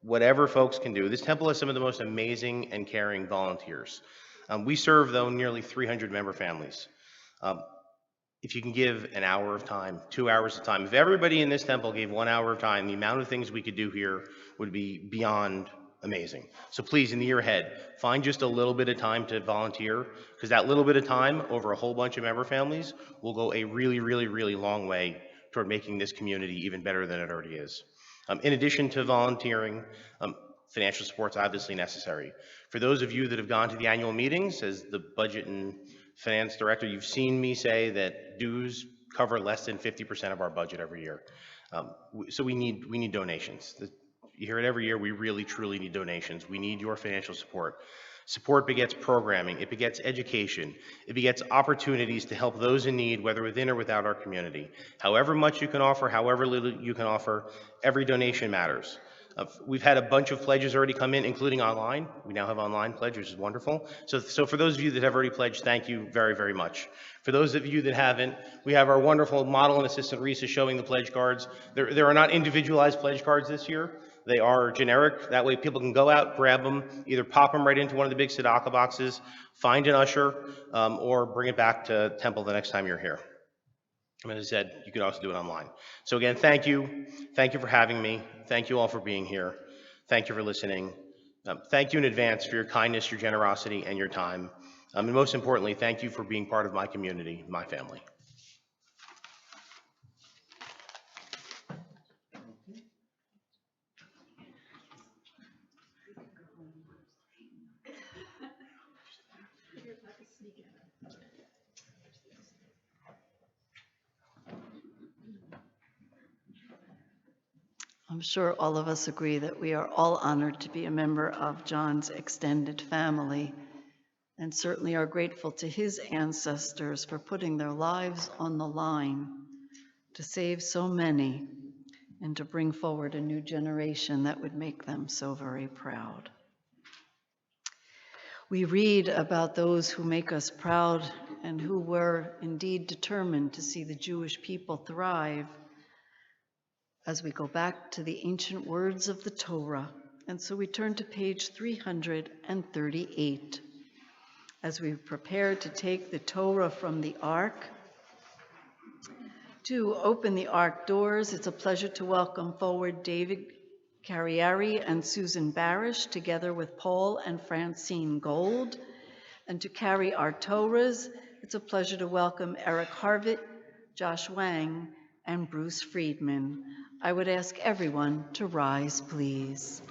Whatever folks can do. This temple has some of the most amazing and caring volunteers. We serve, though, nearly 300 member families. If you can give an hour of time, 2 hours of time, if everybody in this temple gave 1 hour of time, the amount of things we could do here would be beyond amazing. So please, in the year ahead, find just a little bit of time to volunteer, because that little bit of time over a whole bunch of member families will go a really, really, really long way toward making this community even better than it already is. In addition to volunteering, financial support's obviously necessary. For those of you that have gone to the annual meetings, as the budget and finance director, you've seen me say that dues cover less than 50% of our budget every year. So we need donations. You hear it every year, we really truly need donations. We need your financial support. Support begets programming, it begets education, it begets opportunities to help those in need, whether within or without our community. However much you can offer, however little you can offer, every donation matters. We've had a bunch of pledges already come in, including online. We now have online pledge, which is wonderful. So for those of you that have already pledged, thank you very, very much. For those of you that haven't, we have our wonderful model and assistant Risa showing the pledge cards. There are not individualized pledge cards this year. They are generic. That way people can go out, grab them, either pop them right into one of the big tzedakah boxes, find an usher, or bring it back to Temple the next time you're here. And as I said, you can also do it online. So again, thank you. Thank you for having me. Thank you all for being here. Thank you for listening. Thank you in advance for your kindness, your generosity, and your time. And most importantly, thank you for being part of my community, my family. I'm sure all of us agree that we are all honored to be a member of John's extended family, and certainly are grateful to his ancestors for putting their lives on the line to save so many and to bring forward a new generation that would make them so very proud. We read about those who make us proud and who were indeed determined to see the Jewish people thrive as we go back to the ancient words of the Torah. And so we turn to page 338. As we prepare to take the Torah from the ark, To open the Ark doors, it's a pleasure to welcome forward David Carrieri and Susan Barish, together with Paul and Francine Gold. And to carry our Torahs, it's a pleasure to welcome Eric Harvitt, Josh Wang, and Bruce Friedman. I would ask everyone to rise, please.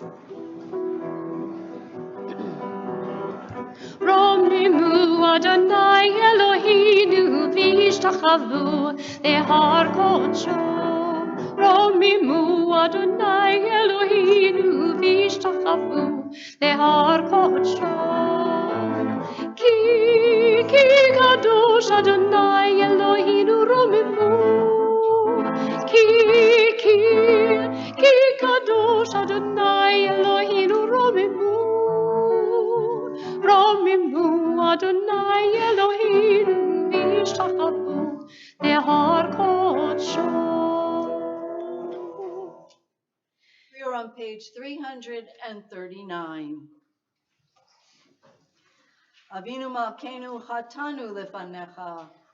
Romimu Adonai Eloheinu v'ishtachavu lehar kodsho. Romimu Adonai Eloheinu v'ishtachavu lehar kodsho. Ki kadosh Adonai Eloheinu romimu. Ki kadosh Adonai Eloheinu romimu. Romimu Adonai Eloheinu v'ishtachavu lehar kodsho. We are on page 339. Avinu Malkeinu Chatanu lefanecha.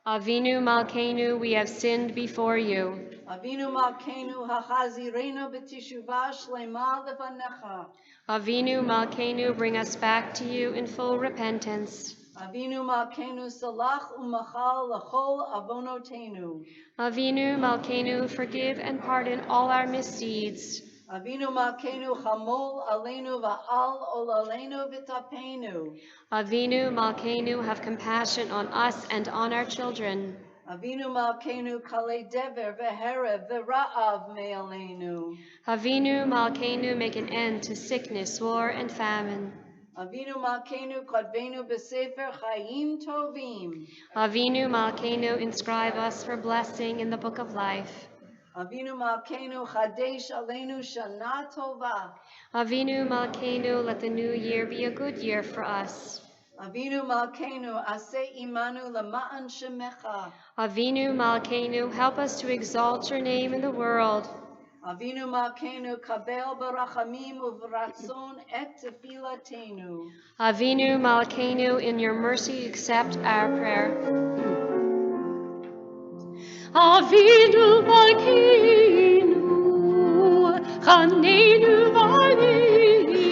Avinu Malkeinu, we have sinned before you. Avinu Malkeinu Hachazirenu b'teshuvah shlema lefanecha. Avinu Malkeinu, bring us back to you in full repentance. Avinu Malkeinu salach umachal lachol avonotenu. Avinu Malkeinu, forgive and pardon all our misdeeds. Avinu Malkeinu chamol aleinu va'al olaleinu v'tapenu. Avinu Malkeinu, have compassion on us and on our children. Avinu Malkeinu kalei dever v'herev v'ra'av me'aleinu. Avinu Malkeinu, make an end to sickness, war, and famine. Avinu Malkeinu kadvenu b'sefer chayim tovim. Avinu Malkeinu, inscribe us for blessing in the book of life. Avinu Malkeinu chadesh aleinu shana tova. Avinu Malkeinu, let the new year be a good year for us. Avinu Malkeinu aseh imanu lema'an shemecha. Avinu Malkeinu, help us to exalt your name in the world. Avinu Malkeinu kabel barachamim uvratzon et tefilatenu. Avinu Malkeinu, in your mercy accept our prayer. Avinu Malkeinu, Chanenu V'Aleinu.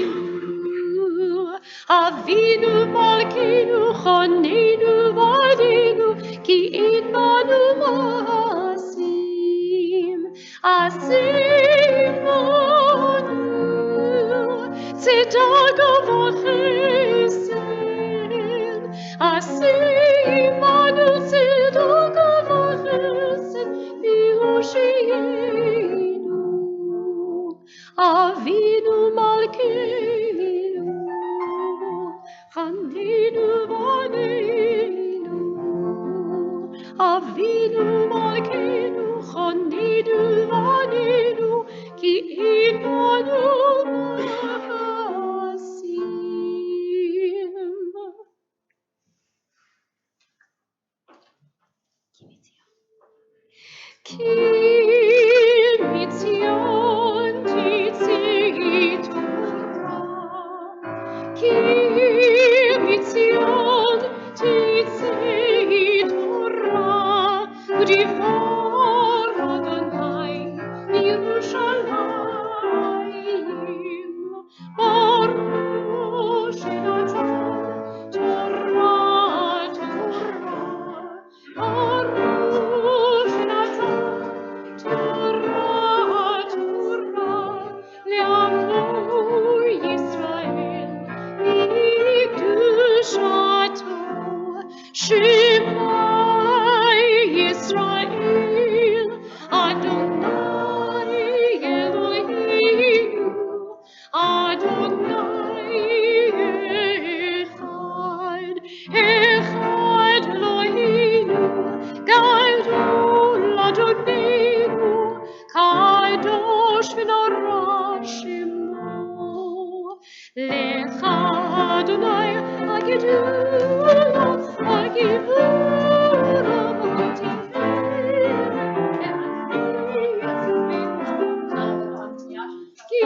Avinu Malkeinu, Chanenu V'Aleinu, Ki Imanu Ma'asim, Asimanu, Tzedaka V'Chesed, Asimanu, Tzedaka V'Chesed, V'Yoshienu. Avinu Malkeinu, Chanenu V'Aleinu. Avinu Malkeinu, Chanenu V'Aleinu, Ki Imanu Ma'asim. Ki mitzion titzei Torah. Ki mitzion titzei Torah. Udivar Adonai Yerushalayim. Baruch Shinatzon Torah, Torah. Baruch Shinatzon Torah, Torah. Le'amo Yisrael mikdushato. Shema Yisrael Adonai Eloheinu. Adonai Echad, Echad Eloheinu, Gadol Adonenu, Kadosh v'nora Shemo. Lecha Adonai Agidula, Agidula Ki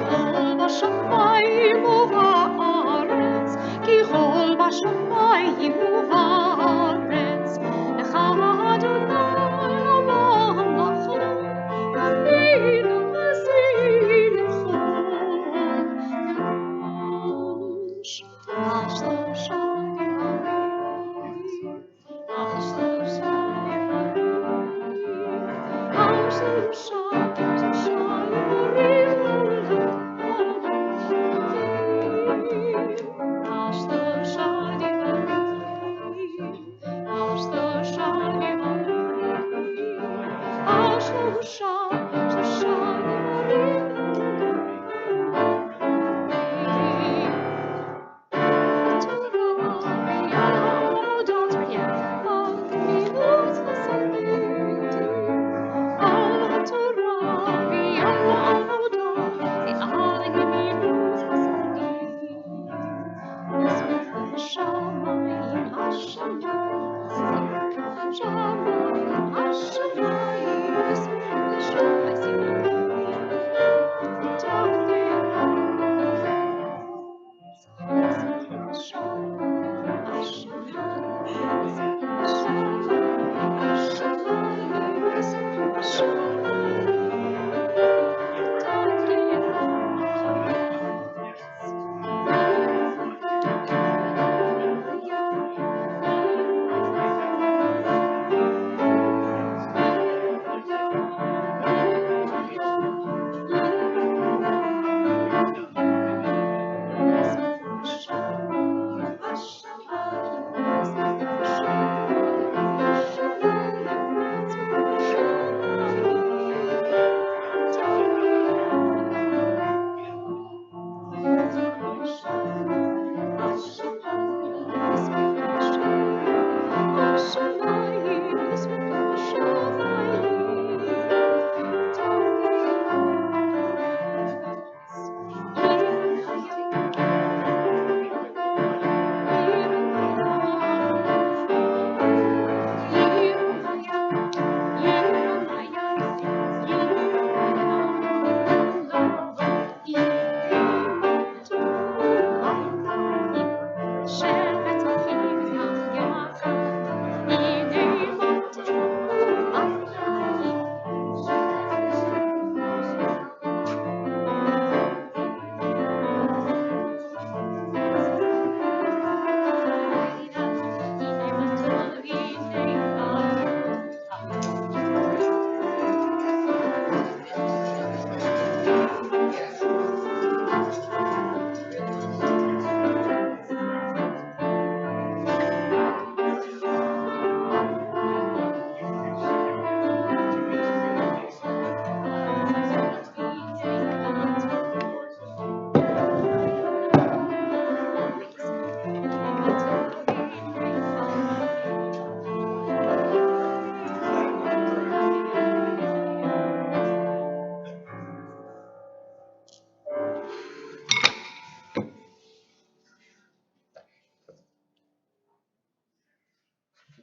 chol bashamayim u'va'aretz, Ki chol bashamayim u'va'aretz, Lecha Adonai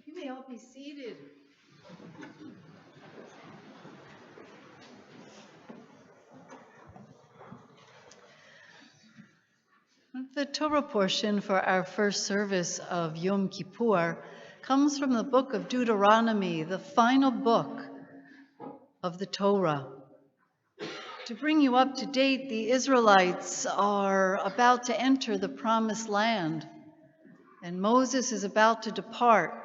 You may all be seated. The Torah portion for our first service of Yom Kippur comes from the book of Deuteronomy, the final book of the Torah. To bring you up to date, the Israelites are about to enter the promised land, and Moses is about to depart.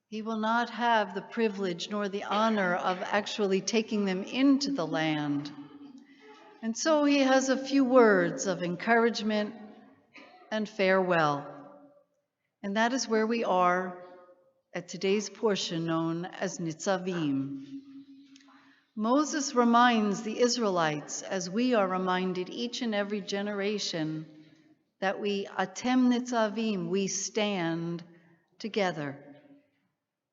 He will not have the privilege nor the honor of actually taking them into the land. And so he has a few words of encouragement and farewell. And that is where we are at today's portion known as Nitzavim. Moses reminds the Israelites, as we are reminded each and every generation, that we atem nitzavim, we stand together.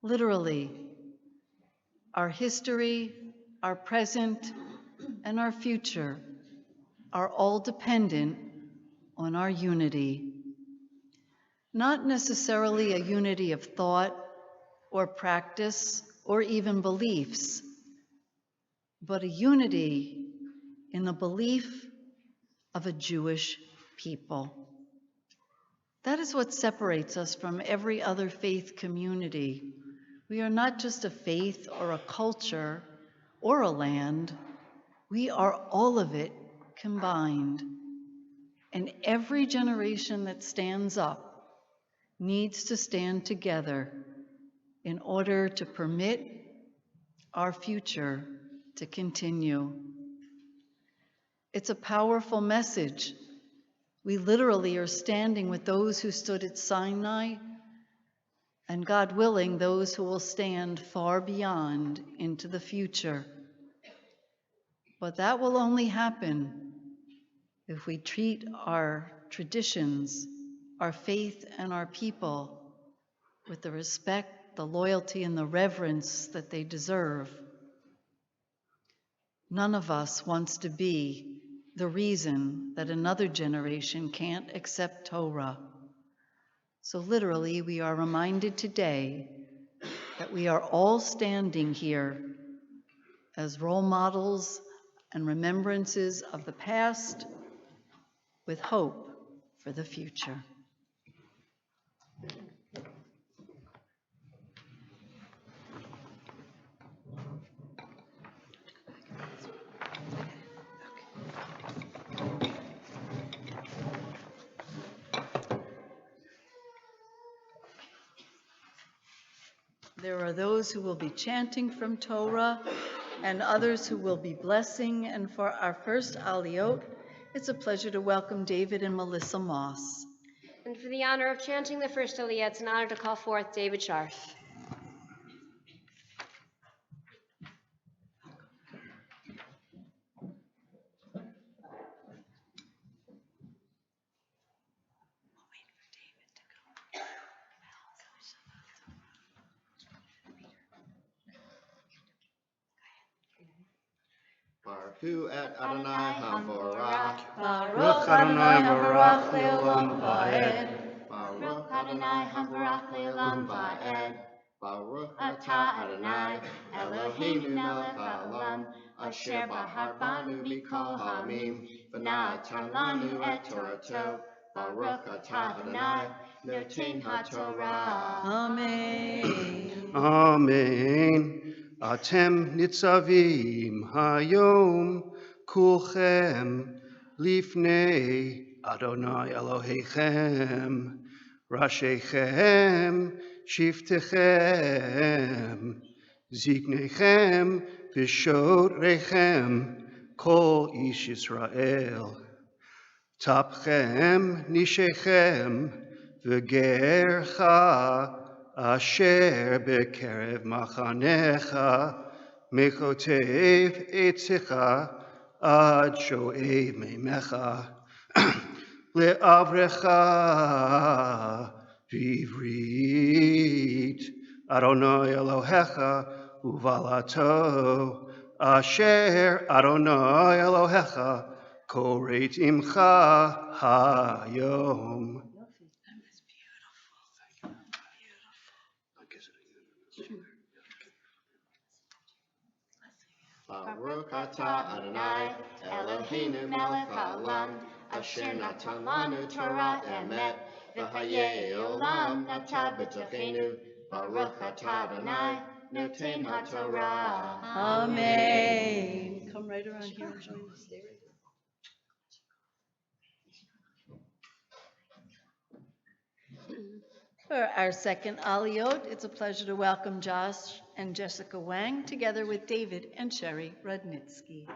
Literally, our history, our present, and our future are all dependent on our unity. Not necessarily a unity of thought or practice or even beliefs, but a unity in the belief of a Jewish people. That is what separates us from every other faith community. We are not just a faith or a culture or a land. We are all of it combined. And every generation that stands up needs to stand together in order to permit our future to continue. It's a powerful message. We literally are standing with those who stood at Sinai, and God willing, those who will stand far beyond into the future. But that will only happen if we treat our traditions, our faith, and our people with the respect, the loyalty, and the reverence that they deserve. None of us wants to be the reason that another generation can't accept Torah. So literally, we are reminded today that we are all standing here as role models and remembrances of the past with hope for the future. There are those who will be chanting from Torah and others who will be blessing. And for our first aliyot, it's a pleasure to welcome David and Melissa Moss. And for the honor of chanting the first aliyah, it's an honor to call forth David Scharf. Baruch et Adonai Havorach. Baruch Adonai Havorach Le'olam Va'ed. Baruch Adonai Havorach Le'olam Va'ed. Baruch atah Adonai Eloheinu melech haolam asher bahar banu mikol ha'amim v'natan lanu et Torato. Baruch atah Adonai noten haTorah. Amen. Amen. Atem nitzavim hayom kulchem lifnei Adonai Elohechem Rashechem shiftechem Ziknechem v'shodrechem Kol ish Yisrael Tapchem nishechem v'gercha Asher bekerev machanecha mechotev etzecha ad shoev meimecha le'avrecha vivrit Adonai Elohecha uvalato Asher Adonai Elohecha koret imcha hayom. Baruch atah Adonai Eloheinu melech haolam asher natan lanu Torah emet v'hayei olam nata b'tochenu. Baruch atah Adonai noten haTorah. Amen. Come right around here and join us. Stay right there. For our second aliyot, it's a pleasure to welcome Josh and Jessica Wang together with David and Sherry Rudnitsky.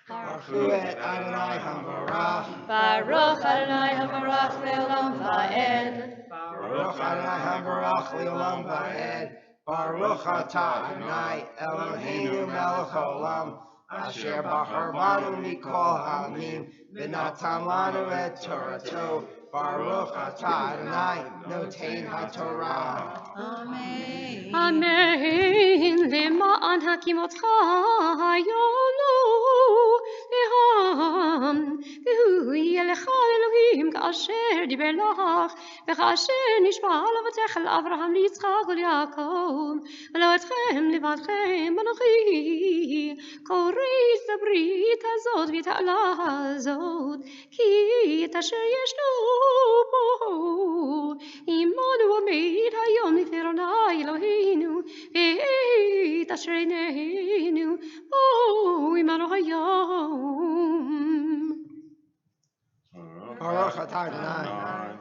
Baruch et Adonai Havorach. Baruch Adonai Havorach Le'olam Va'ed. Baruch Adonai Havorach Le'olam Va'ed. Baruch atah Adonai Eloheinu melech haolam asher bahar banu mikol ha'amim v'natan lanu et Torato. Baruch atah Adonai noten haTorah. Amen. Amen. Lema'an hakimotcha hayonu leham v'hu yelecha Elohim ka'asher diber lach וכאשר נשבע לאבותיך לאברהם ליצחק וליעקב ולא אתכם לבדכם אנוכי כורת הברית הזאת ואת העלה הזאת כי את אשר ישנו בו עמנו עומד היום לפני אדוני asher eineinu bo imanu hayom. Baruch atah Adonai,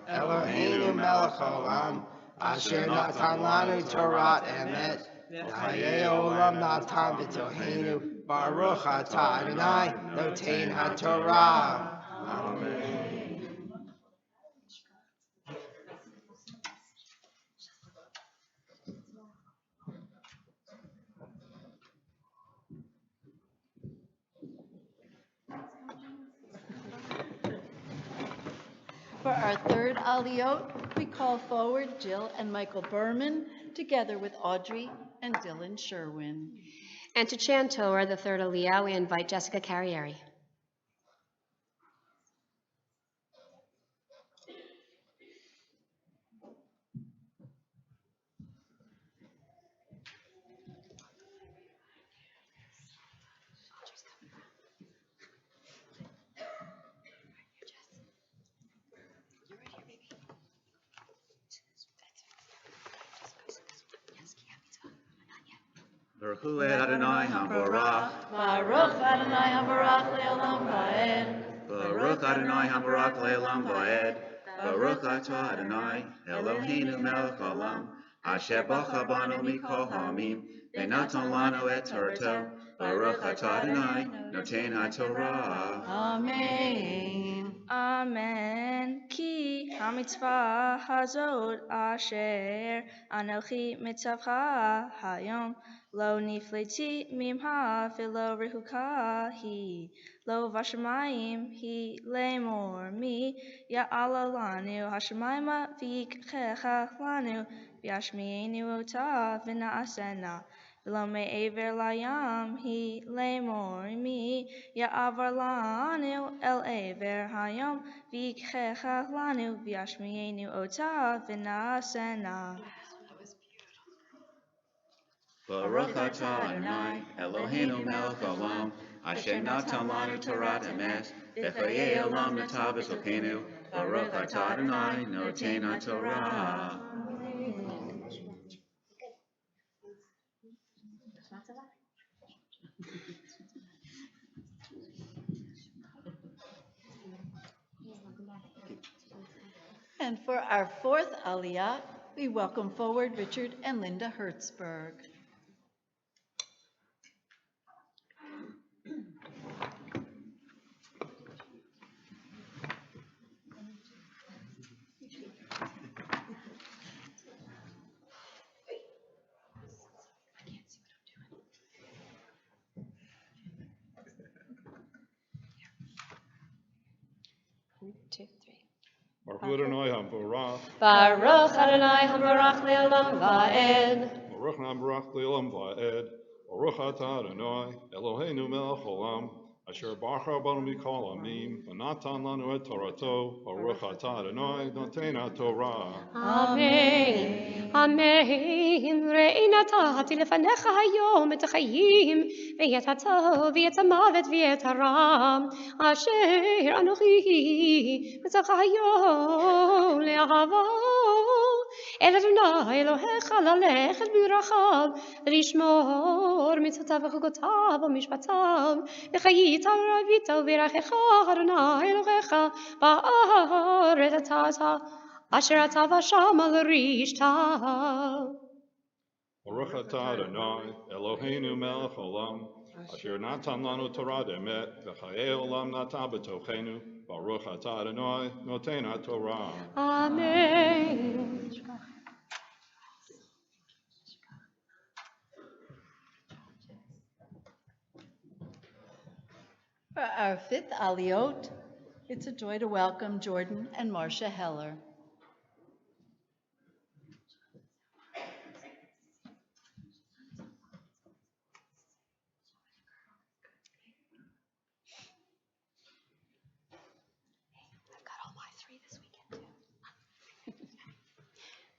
Eloheinu melech haolam, asher natan lanu Torah emet, v'chayei olam natan b'tocheinu. Baruch atah Adonai, notein haTorah. For our third aliyot, we call forward Jill and Michael Berman, together with Audrey and Dylan Sherwin. And to chant Torah, the third Aliyah, we invite Jessica Carrieri. Baruch Hu Adonai HaMorach. Baruch Adonai HaBarach Le'olam Va'ed. Baruch Adonai HaMorach Le'olam Va'ed. Baruch Atah Adonai Eloheinu melech haolam, asher bacha banu mikol ha'amim, v'natan lanu et Torato. Baruch Atah Adonai notein haTorah. Amen. Amen. Ki hamitzvah hazot asher anochi mitzavcha hayom lo nifleti mimha v'lo rehuka hi lo vashamayim hi lemor mi ya'ala lanu hashamayma v'yikchecha lanu v'yashmienu ota v'na'asena v'lo me'ever layam hi lemor mi ya'avar lanu el ever hayom v'yikchecha lanu v'yashmienu ota v'na'asena. Baruch Atah Adonai Eloheinu melech haolam, asher natan lanu Torah emes, v'chayei olam natan b'tzolkenu. Baruch Atah Adonai notein haTorah. And for our fourth aliyah, we welcome forward Richard and Linda Hertzberg. Baruch Adonai HaMorach. Baruch Adonai HaMorach Le'olam Va'ed. Baruch HaMorach Le'olam Va'ed. Baruch Atah Adonai Eloheinu melech haolam, asher bacha banu mikol ha'amim, v'natan lanu et Torato. Baruch Atah Adonai notein haTorah. Amen. Amen. ראי נתתי לפניך היום את החיים, ואת הטוב, ואת המוות, ואת הרע, אשר אנוכי מצווך היום לאהבה. אל אדוני אלוהיך ללכת בדרכיו, ולשמור מצוותיו וחוקותיו ומשפטיו, וחיית ורבית וברכך אדוני אלוהיך בארץ אתה. Asher אתה ושם על רשתה. Baruch Atah Adonai Eloheinu melech haolam, asher natan lanu Torah emet, v'chayei olam natan b'tocheinu. Baruch Atah Adonai notein haTorah. Amen. For our fifth aliyot, it's a joy to welcome Jordan and Marcia Heller.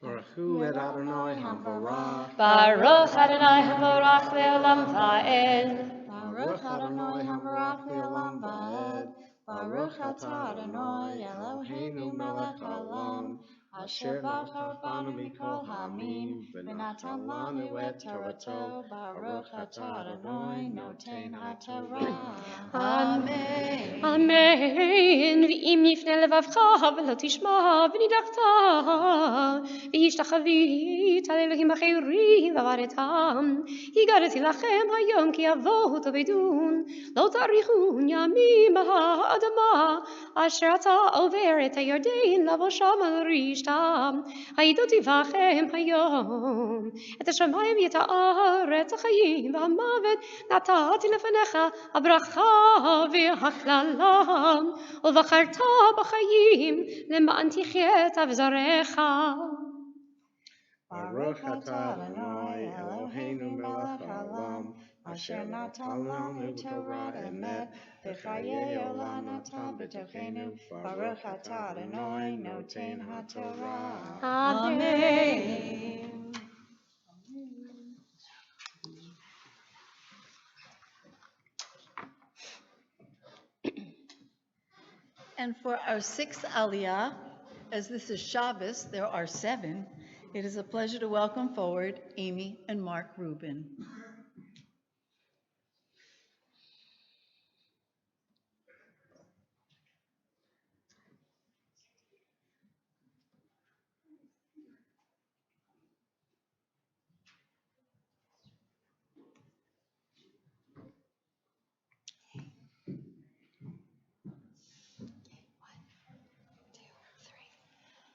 Baruch Hu Adonai HaMorach. Baruch Adonai HaMorach Le'olam Va'ed. Baruch Adonai HaMorach Le'olam Va'ed. Baruch Atah Adonai Eloheinu melech haolam, Asher bachar banu mikol hamim, v'natan lanu et Torato, Baruch atah Adonai noten haTorah. Amen. אמן. ואם יפנה לבבך ולא תשמע ונידחת והשתחווית על אלוהים אחרים ועברתם, הגדתי לכם היום כי יבואו תאבדון, לא תאריכון ימים באדמה אשר אתה עובר את הירדן לבוא שם על רשתם. העידותי בכם היום את השמיים ואת הארץ, החיים והמוות נתתי לפניך, הברכה והקללה, ובחרת בחיים למען תחיה את אבזריך. Baruch atah Adonai Eloheinu melech haolam, asher natan lanu Torah emet, v'chayei olam natan b'tochenu. Baruch atah Adonai noten haTorah. Amen. And for our sixth Aliyah, as this is Shabbos, there are 7. It is a pleasure to welcome forward Amy and Mark Rubin.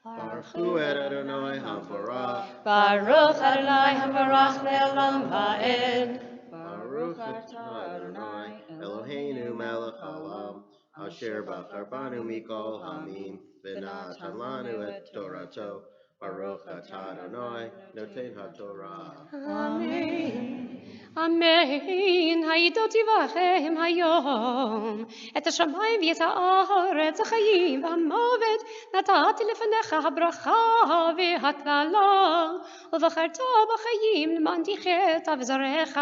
Baruch hu et Adonai havarach. Baruch Adonai havarach le'olam va'ed. Baruch atah Adonai Eloheinu melech haolam, asher bachar banu mikol hamim, v'natan lanu et Torato. Baruch atah Adonai noten haTorah. Amen. אמן. העידותי בכם היום את השמיים ואת הארץ, החיים והמוות נתתי לפניך, הברכה והקללה, ובחרת בחיים למען תחיה את אבזריך,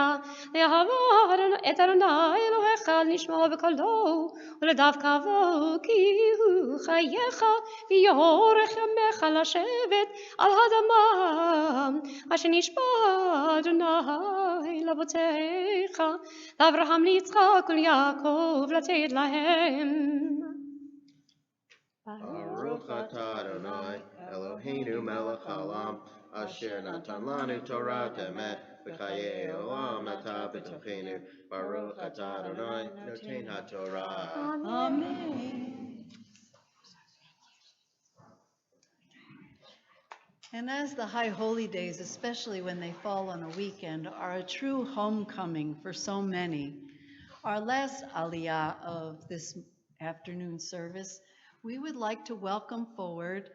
לאהוב את אדוני אלוהיך, לשמוע בקולו ולדבקה בו, כי הוא חייך ויאורך ימיך לשבת על האדמה אשר נשבע אדוני לאבותיך, לאברהם ליצחק וליעקב לתת להם. Baruch atah Adonai Eloheinu melech haolam, asher natan lanu Torah emet, v'chayei olam natan b'tochenu. Baruch atah Adonai noten haTorah. Amen. And as the high holy days, especially when they fall on a weekend, are a true homecoming for so many, our last Aliyah of this afternoon service, we would like to welcome forward,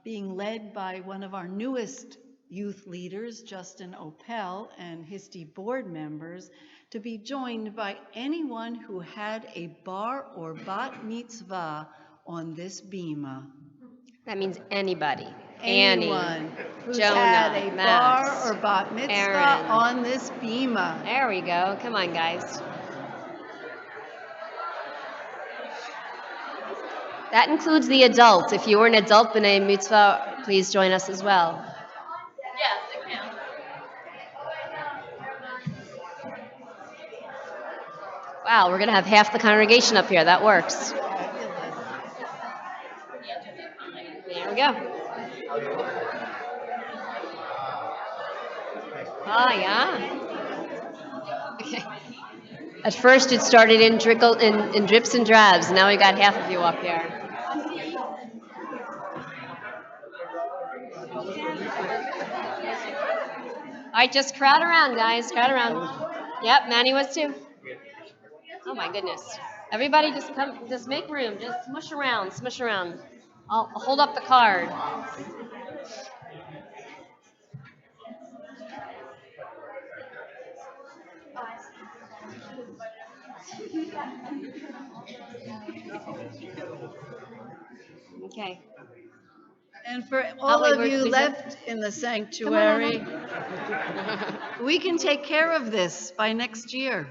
being led by one of our newest youth leaders, Justin Opel, and HISTE board members, to be joined by anyone who had a bar or bat mitzvah on this bima. That means anybody. Anyone Annie, who's Jonah, had a Max, bar or bat mitzvah Aaron. on this bima. There we go. Come on, guys. That includes the adults. If you were an adult b'nai mitzvah, please join us as well. Wow, we're going to have half the congregation up here. That works. There we go. Ah, yeah. Okay. At first, it started in drips and drabs. Now we got half of you up here. All right, just crowd around, guys. Crowd around. Yep, Manny was too. Oh my goodness. Everybody just come, just make room. Just smush around, smush around. I'll hold up the card. Okay. And for all wait, of you we left in the sanctuary, we can take care of this by next year.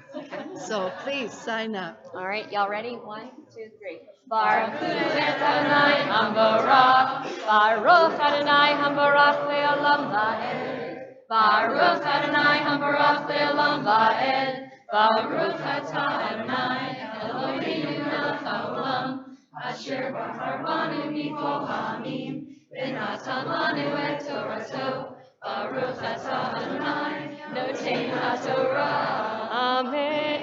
So please sign up. All right, y'all ready? 1, 2, 3. Baruch Hu et Adonai Hambarach. Baruch Adonai Hambarach le'olam va'ed. Baruch Adonai Hambarach le'olam va'ed. Baruch atah Adonai Eloheinu melech haolam. Asher bachar banu mikol ha'amim. V'natan lanu et Torato. Baruch atah Adonai noten haTorah. Amen.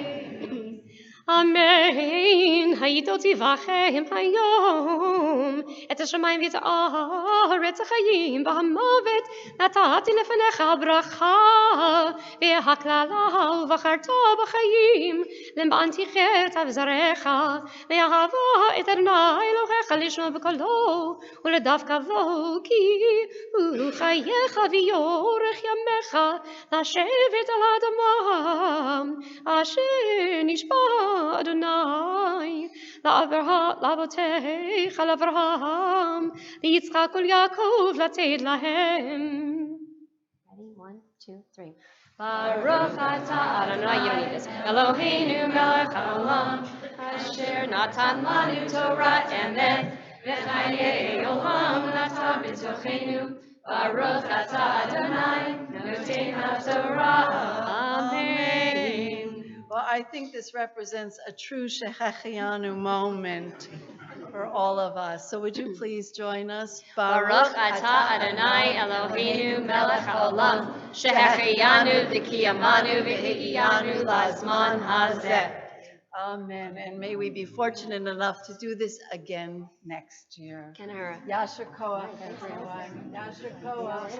Amen. Hayidoti vachem hayom. Et hashamayim v'et haaretz hachayim v'hamovet natati lefanecha bracha v'haklala v'charta b'chayim למענתיך אבזריך ואהבה את אדוני אלוהיך לשמוע בקולו ולדווקא בו כי הוא חייך ויורך ימיך לשבת על האדמה אשר נשבע אדוני לאבותיך לאברהם ליצחק וליעקב לתת להם. Ready? 1, 2, 3. Baruch atah Adonai, you don't need this. Eloheinu melech haolam, asher natan lanu Torah emet, v'chayei olam nata b'tochenu. Baruch atah Adonai, noten haTorah. Amen. Well, I think this represents a true Shehechianu moment for all of us. So would you please join us? Baruch atah Adonai Eloheinu melech haolam, shehechianu v'kiyamanu v'higiyanu lazman hazeh. Amen. And may we be fortunate enough to do this again next year. Kenara. Yasher Koach, everyone. Yasher Koach.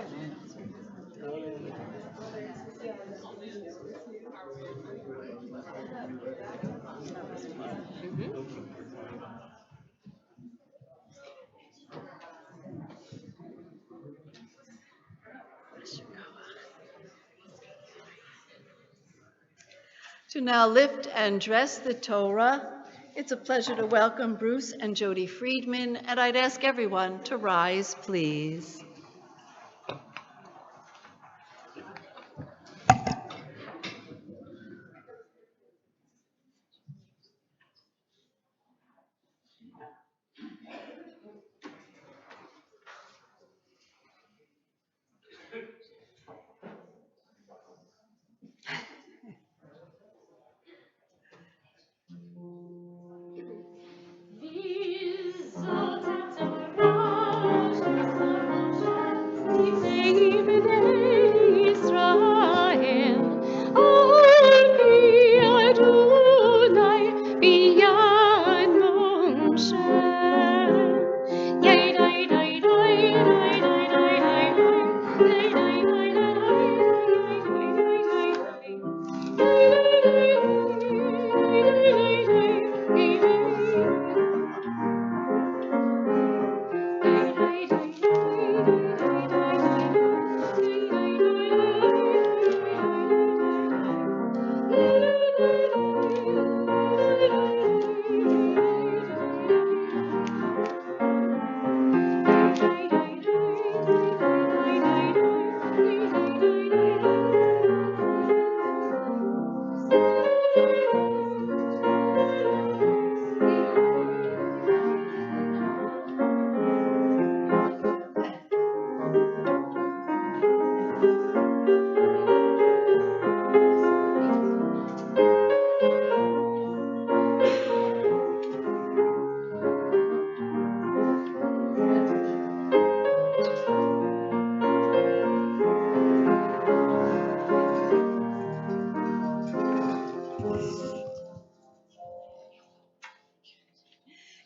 To now lift and dress the Torah, it's a pleasure to welcome Bruce and Jody Friedman, and I'd ask everyone to rise, please.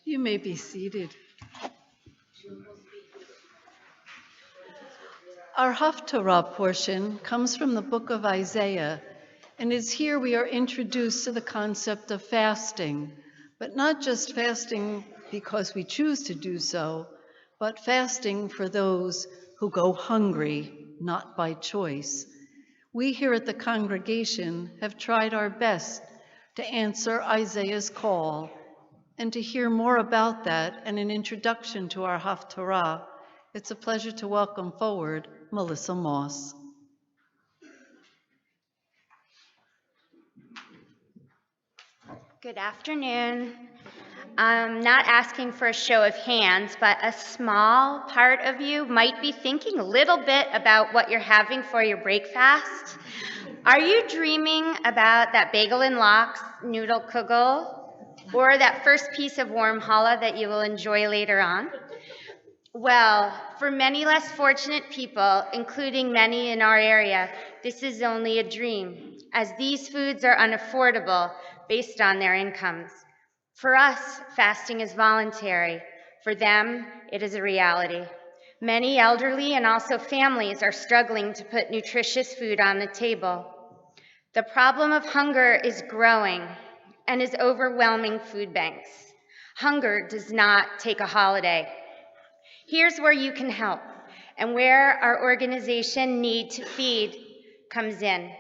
You may be seated. Our Haftarah portion comes from the book of Isaiah, and is here we are introduced to the concept of fasting, but not just fasting because we choose to do so, but fasting for those who go hungry, not by choice. We here at the congregation have tried our best to answer Isaiah's call, and to hear more about that and an introduction to our Haftarah, it's a pleasure to welcome forward Melissa Moss. Good afternoon. I'm not asking for a show of hands, but a small part of you might be thinking a little bit about what you're having for your breakfast. Are you dreaming about that bagel and lox, noodle kugel, or that first piece of warm challah that you will enjoy later on? Well, for many less fortunate people, including many in our area, this is only a dream, as these foods are unaffordable based on their incomes. For us, fasting is voluntary. For them, it is a reality. Many elderly and also families are struggling to put nutritious food on the table. The problem of hunger is growing and is overwhelming food banks. Hunger does not take a holiday. Here's where you can help and where our organization Need to Feed comes in.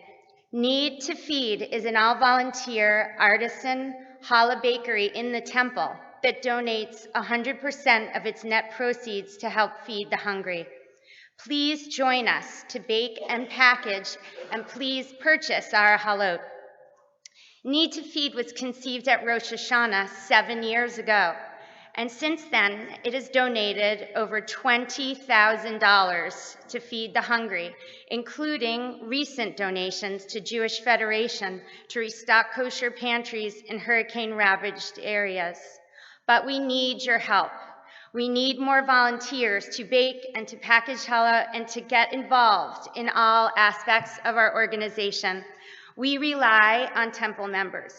Need to Feed is an all-volunteer artisan challah bakery in the temple that donates 100% of its net proceeds to help feed the hungry. Please join us to bake and package, and please purchase our halot. Need to Feed was conceived at Rosh Hashanah 7 years ago, and since then, it has donated over $20,000 to feed the hungry, including recent donations to Jewish Federation to restock kosher pantries in hurricane-ravaged areas. But we need your help. We need more volunteers to bake and to package challah and to get involved in all aspects of our organization. We rely on temple members.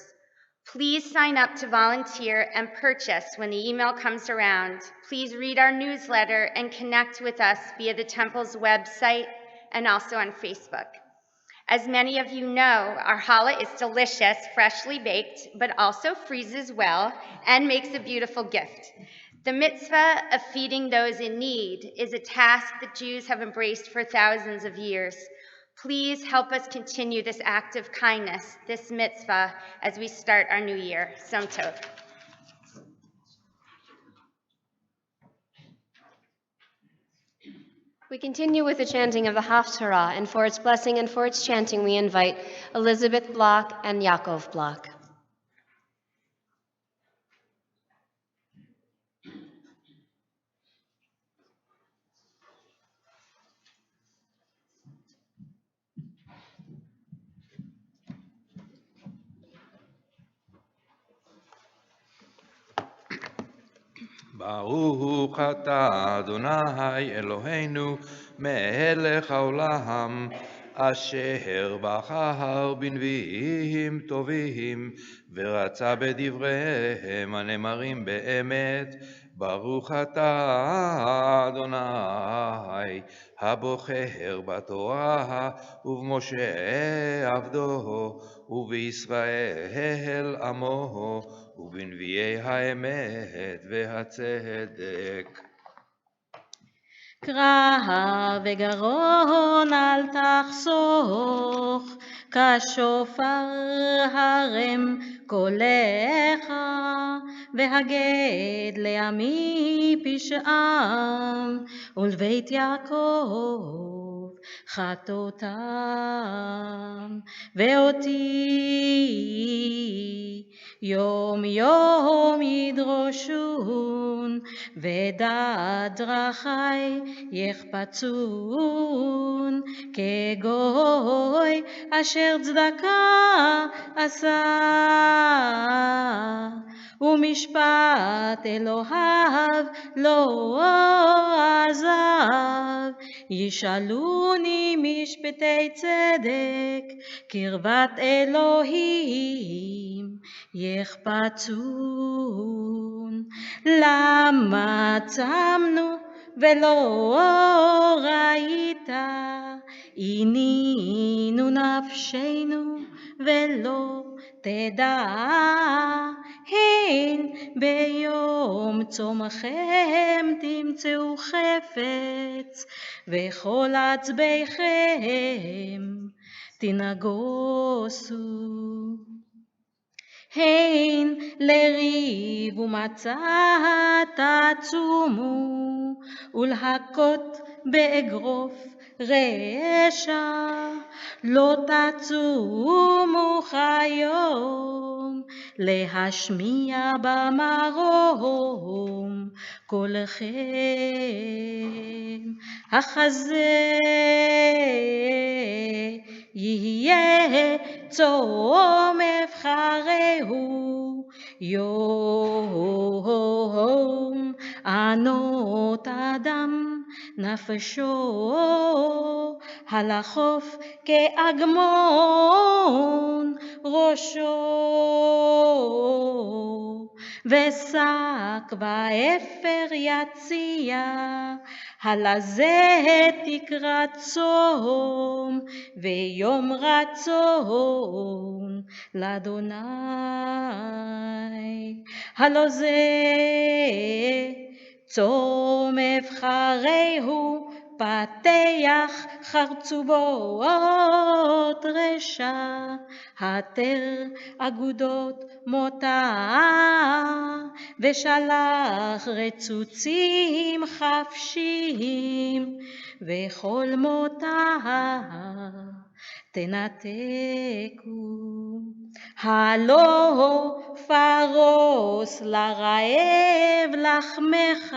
Please sign up to volunteer and purchase when the email comes around. Please read our newsletter and connect with us via the temple's website and also on Facebook. As many of you know, our challah is delicious, freshly baked, but also freezes well and makes a beautiful gift. The mitzvah of feeding those in need is a task that Jews have embraced for thousands of years. Please help us continue this act of kindness, this mitzvah, as we start our new year. Yom Tov. We continue with the chanting of the Haftarah, and for its blessing and for its chanting, we invite Elizabeth Block and Yaakov Block. ברוך אתה אדוני אלוהינו מלך העולם אשר בחר בנביאים טובים ורצה בדבריהם הנאמרים באמת. ברוך אתה אדוני הבוחר בתורה ובמשה עבדו ובישראל עמו ובנביאי האמת והצדק. קרא וגרון אל תחסוך, כשופר הרם קולך, והגד לעמי פשעם, ולבית יעקב חטאותם. ואותי יום יום ידרושון, ודעת דרכי יחפצון, כגוי אשר צדקה עשה, ומשפט אלוהיו לא עזב. ישאלוני משפטי צדק, קרבת אלוהים יחפצון. למה צמנו ולא ראית, עינינו נפשנו ולא תדע, הן ביום צומכם תמצאו חפץ, וכל עצביכם תנגוסו. הן לריב ומצה תעצומו, ולהכות באגרוף רשע. לא תעצומו כיום, להשמיע במרום קולכם. החזה יהיה צום אבחרהו, יום ענות אדם נפשו, הלחוף כאגמון ראשו, ושק באפר יציע, הלזה תקרא צום, ויום רצון לאדוני. הלא זה צום אבחרהו, פתח חרצובות רשע, התר אגודות מותה, ושלח רצוצים חפשים, וכל מותה תנתקו. הלא פרוס לרעב לחמך,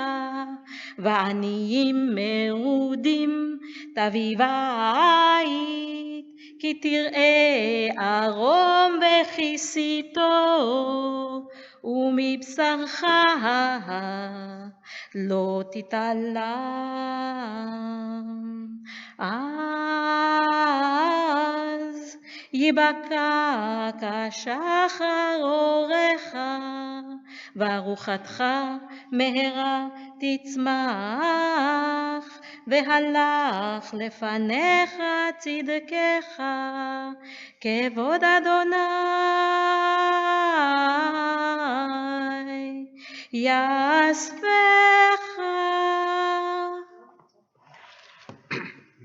ועניים מרודים תביא בית, כי תראה ערום וכיסיתו, ומבשרך לא תתעלם. אז יבקע כשחר אורך, וארוחתך מהרה תצמח, והלך לפניך צדקך, כבוד אדוני יאספך.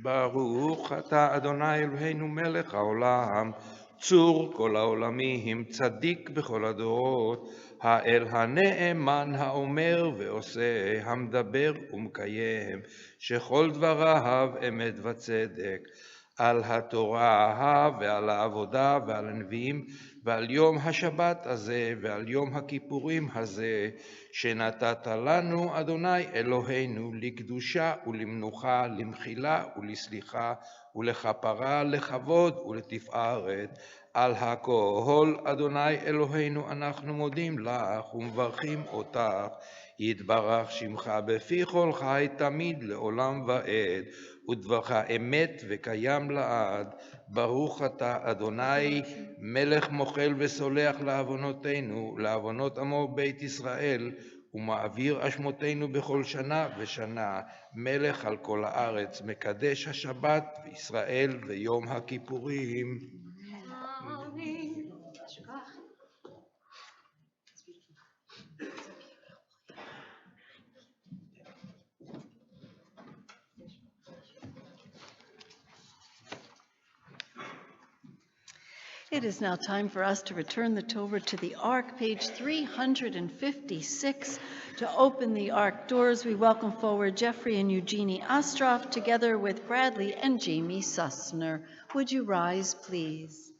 ברוך אתה אדוני אלוהינו מלך העולם, צור כל העולמים, צדיק בכל הדורות, האל הנאמן האומר ועושה, המדבר ומקיים, שכל דבריו אמת וצדק. על התורה ועל העבודה ועל הנביאים ועל יום השבת הזה ועל יום הכיפורים הזה, שנתת לנו אדוני אלוהינו לקדושה ולמנוחה, למחילה ולסליחה ולכפרה, לכבוד ולתפארת. על הכל אדוני אלוהינו אנחנו מודים לך ומברכים אותך. יתברך שמך בפי כל חי תמיד לעולם ועד, ודברך אמת וקיים לעד. ברוך אתה אדוני מלך מוחל וסולח לעוונותינו, לעוונות עמו בית ישראל, ומעביר אשמותינו בכל שנה ושנה, מלך על כל הארץ, מקדש השבת וישראל ויום הכיפורים. It is now time for us to return the Torah to the Ark, page 356. To open the Ark doors, we welcome forward Jeffrey and Eugenie Ostroff, together with Bradley and Jamie Sussner. Would you rise, please?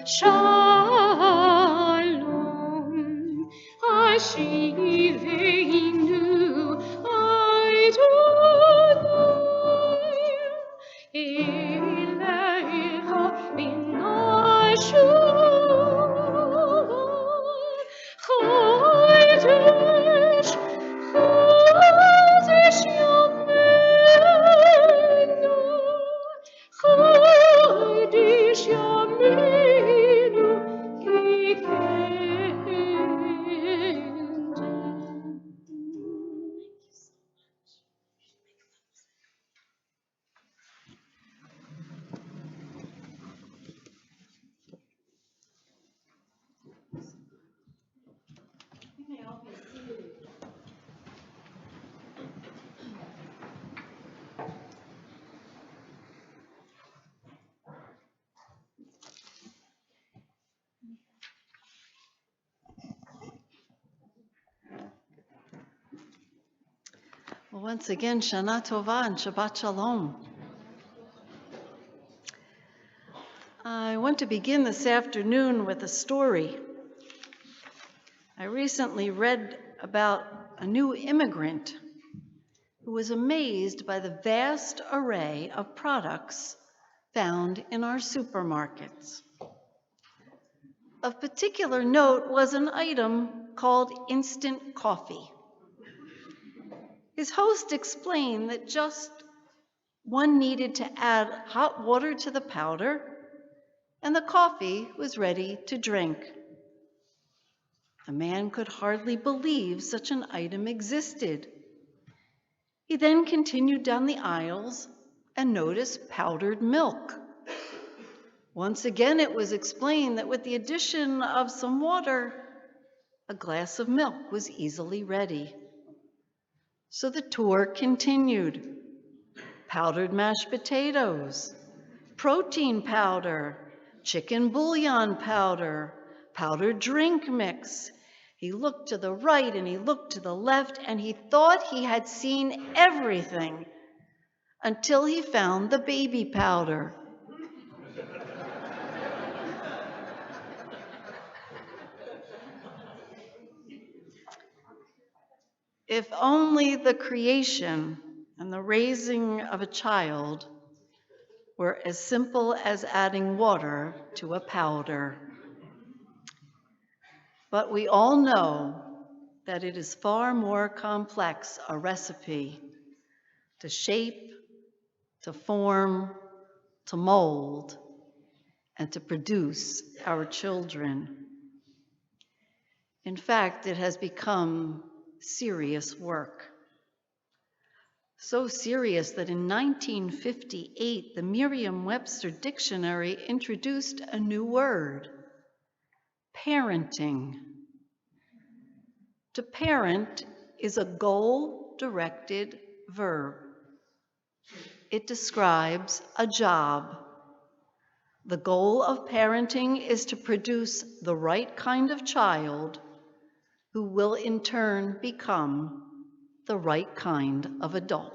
Shalom, Ashivenu, Adonai, Elecha binashur, Chodesh, Chodesh Yomenu, Chodesh Yomenu, Kikendo. Once again, Shana Tova and Shabbat Shalom. I want to begin this afternoon with a story. I recently read about a new immigrant who was amazed by the vast array of products found in our supermarkets. Of particular note was an item called instant coffee. His host explained that just one needed to add hot water to the powder, and the coffee was ready to drink. The man could hardly believe such an item existed. He then continued down the aisles and noticed powdered milk. Once again, it was explained that with the addition of some water, a glass of milk was easily ready. So the tour continued. Powdered mashed potatoes, protein powder, chicken bouillon powder, powdered drink mix. He looked to the right and he looked to the left, and he thought he had seen everything until he found the baby powder. If only the creation and the raising of a child were as simple as adding water to a powder. But we all know that it is far more complex a recipe to shape, to form, to mold, and to produce our children. In fact, it has become serious work. So serious that in 1958, the Merriam-Webster Dictionary introduced a new word, parenting. To parent is a goal-directed verb. It describes a job. The goal of parenting is to produce the right kind of child who will in turn become the right kind of adult.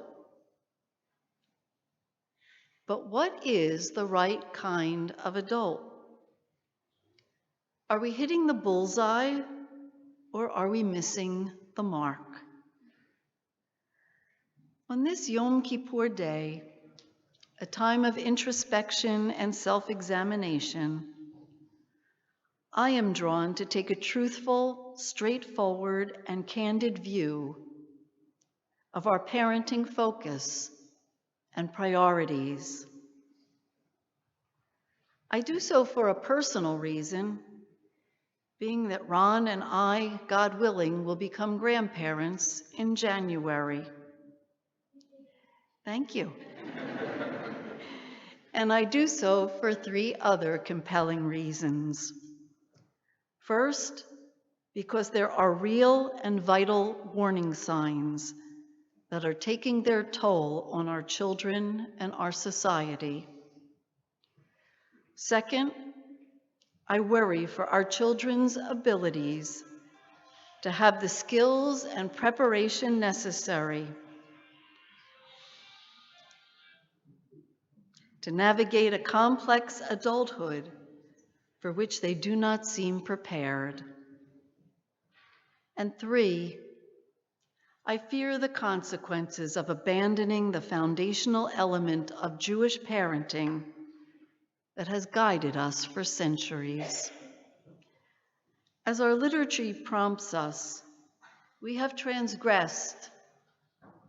But what is the right kind of adult? Are we hitting the bullseye, or are we missing the mark? On this Yom Kippur day, a time of introspection and self-examination, I am drawn to take a truthful, straightforward, and candid view of our parenting focus and priorities. I do so for a personal reason, being that Ron and I, God willing, will become grandparents in January. Thank you. And I do so for 3 other compelling reasons. First, because there are real and vital warning signs that are taking their toll on our children and our society. Second, I worry for our children's abilities to have the skills and preparation necessary to navigate a complex adulthood for which they do not seem prepared. And 3, I fear the consequences of abandoning the foundational element of Jewish parenting that has guided us for centuries. As our liturgy prompts us, we have transgressed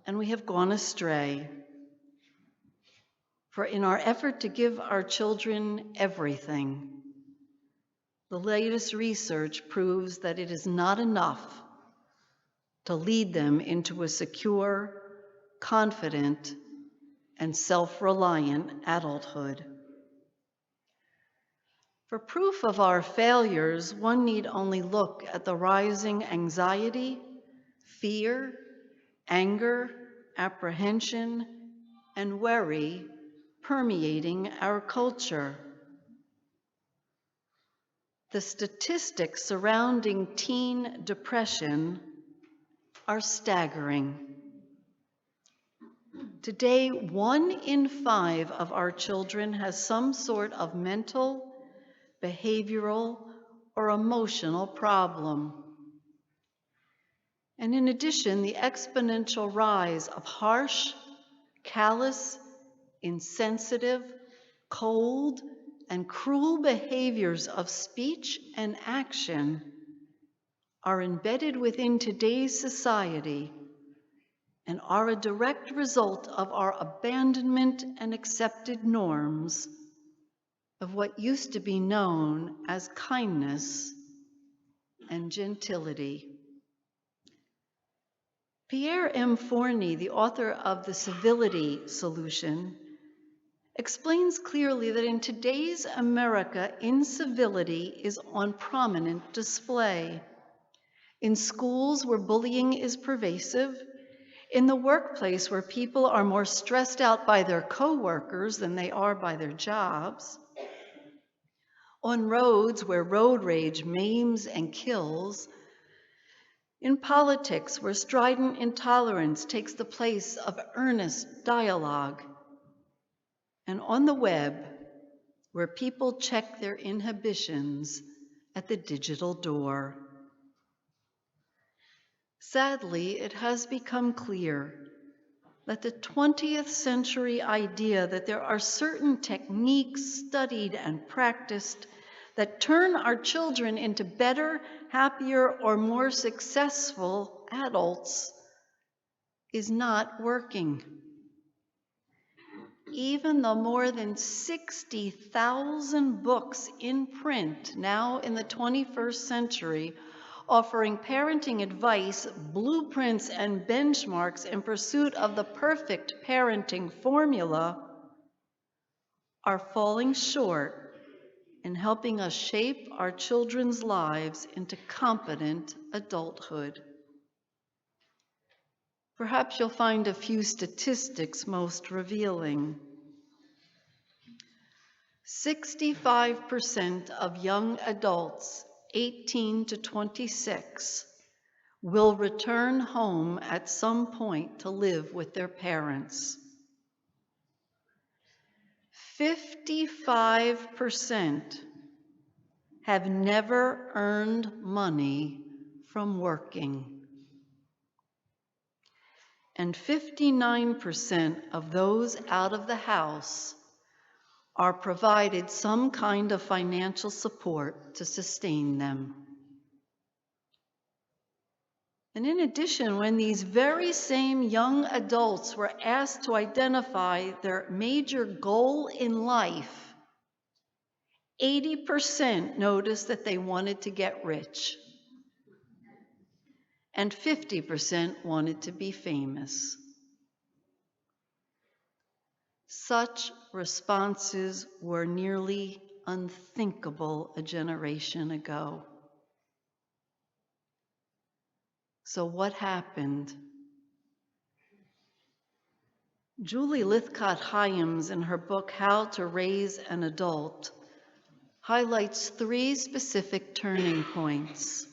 and we have gone astray. For in our effort to give our children everything, the latest research proves that it is not enough to lead them into a secure, confident, and self-reliant adulthood. For proof of our failures, one need only look at the rising anxiety, fear, anger, apprehension, and worry permeating our culture. The statistics surrounding teen depression are staggering. Today, 1 in 5 of our children has some sort of mental, behavioral, or emotional problem. And in addition, the exponential rise of harsh, callous, insensitive, cold, and cruel behaviors of speech and action are embedded within today's society and are a direct result of our abandonment and accepted norms of what used to be known as kindness and gentility. Pierre M. Forney, the author of The Civility Solution, explains clearly that in today's America, incivility is on prominent display. In schools where bullying is pervasive, in the workplace where people are more stressed out by their coworkers than they are by their jobs, on roads where road rage maims and kills, in politics where strident intolerance takes the place of earnest dialogue, and on the web where people check their inhibitions at the digital door. Sadly, it has become clear that the 20th century idea that there are certain techniques studied and practiced that turn our children into better, happier, or more successful adults is not working. Even the more than 60,000 books in print now in the 21st century offering parenting advice, blueprints, and benchmarks in pursuit of the perfect parenting formula are falling short in helping us shape our children's lives into competent adulthood. Perhaps you'll find a few statistics most revealing. 65% of young adults 18 to 26 will return home at some point to live with their parents. 55% have never earned money from working. And 59% of those out of the house are provided some kind of financial support to sustain them. And in addition, when these very same young adults were asked to identify their major goal in life, 80% noticed that they wanted to get rich, and 50% wanted to be famous. Such responses were nearly unthinkable a generation ago. So what happened? Julie Lythcott-Hyams, in her book, How to Raise an Adult, highlights 3 specific turning points.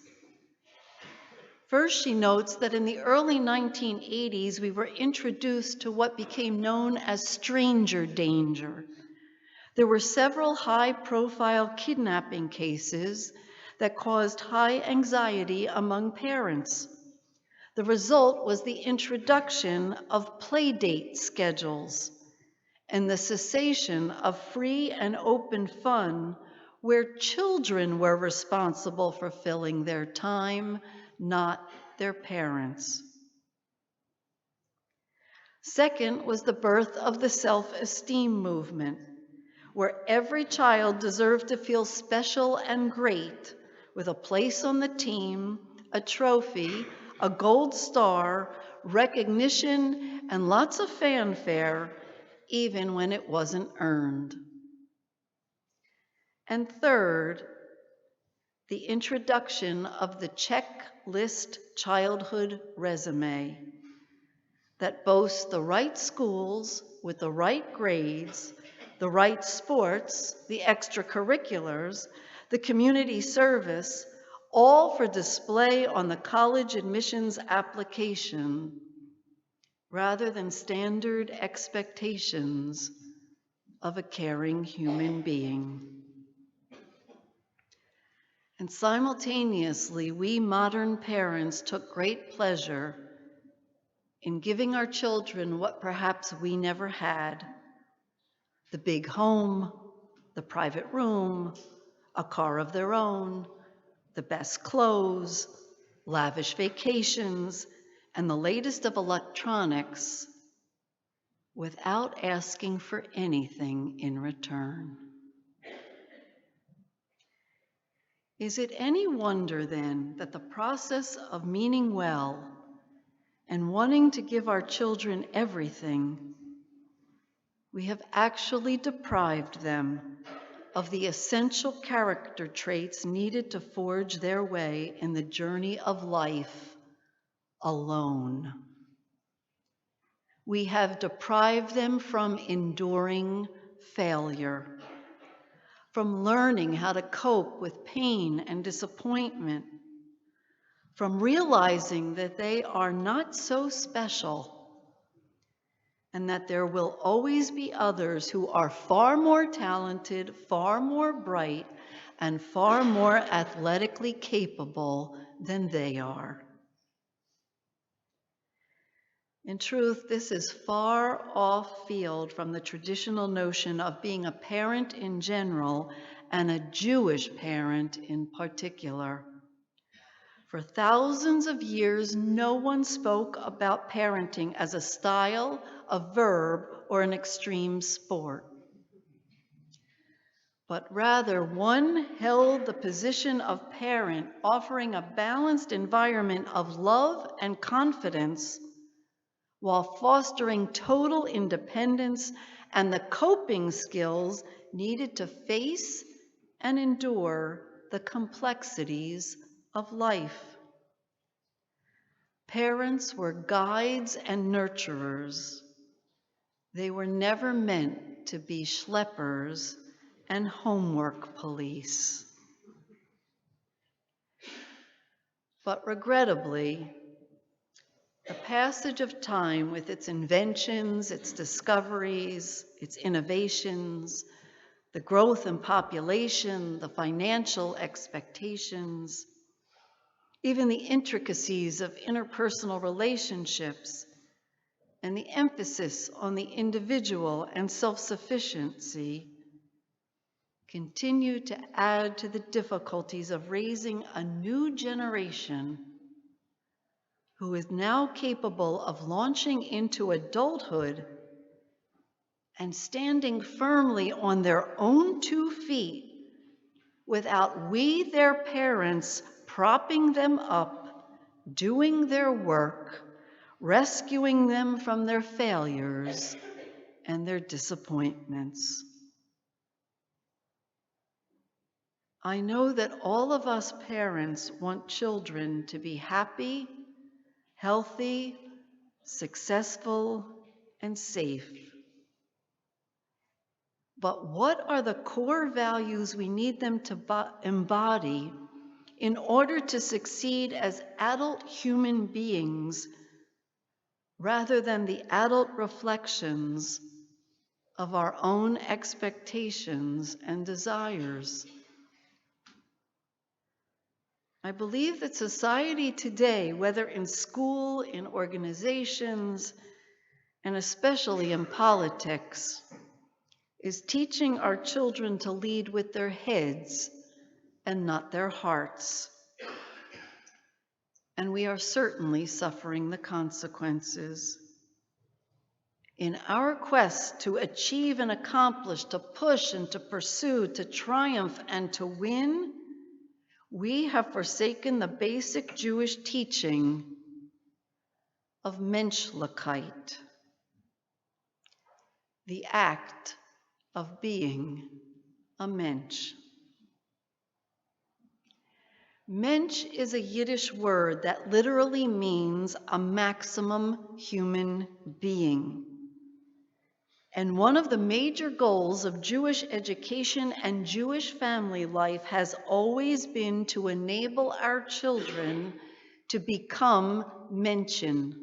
First, she notes that in the early 1980s, we were introduced to what became known as stranger danger. There were several high-profile kidnapping cases that caused high anxiety among parents. The result was the introduction of playdate schedules and the cessation of free and open fun where children were responsible for filling their time, not their parents. Second was the birth of the self-esteem movement, where every child deserved to feel special and great, with a place on the team, a trophy, a gold star, recognition, and lots of fanfare, even when it wasn't earned. And third, the introduction of the checklist childhood resume that boasts the right schools with the right grades, the right sports, the extracurriculars, the community service, all for display on the college admissions application, rather than standard expectations of a caring human being. And simultaneously, we modern parents took great pleasure in giving our children what perhaps we never had: the big home, the private room, a car of their own, the best clothes, lavish vacations, and the latest of electronics, without asking for anything in return. Is it any wonder then that the process of meaning well and wanting to give our children everything, we have actually deprived them of the essential character traits needed to forge their way in the journey of life alone? We have deprived them from enduring failure, from learning how to cope with pain and disappointment, from realizing that they are not so special and that there will always be others who are far more talented, far more bright, and far more athletically capable than they are. In truth, this is far off field from the traditional notion of being a parent in general and a Jewish parent in particular. For thousands of years, no one spoke about parenting as a style, a verb, or an extreme sport. But rather, one held the position of parent, offering a balanced environment of love and confidence while fostering total independence and the coping skills needed to face and endure the complexities of life. Parents were guides and nurturers. They were never meant to be schleppers and homework police. But regrettably, the passage of time with its inventions, its discoveries, its innovations, the growth in population, the financial expectations, even the intricacies of interpersonal relationships, and the emphasis on the individual and self-sufficiency continue to add to the difficulties of raising a new generation who is now capable of launching into adulthood and standing firmly on their own 2 feet without we, their parents, propping them up, doing their work, rescuing them from their failures and their disappointments. I know that all of us parents want children to be happy, healthy, successful, and safe. But what are the core values we need them to embody in order to succeed as adult human beings, rather than the adult reflections of our own expectations and desires? I believe that society today, whether in school, in organizations, and especially in politics, is teaching our children to lead with their heads and not their hearts. And we are certainly suffering the consequences. In our quest to achieve and accomplish, to push and to pursue, to triumph and to win, we have forsaken the basic Jewish teaching of menschlichkeit, the act of being a mensch. Mensch is a Yiddish word that literally means a maximum human being. And one of the major goals of Jewish education and Jewish family life has always been to enable our children to become Menschen.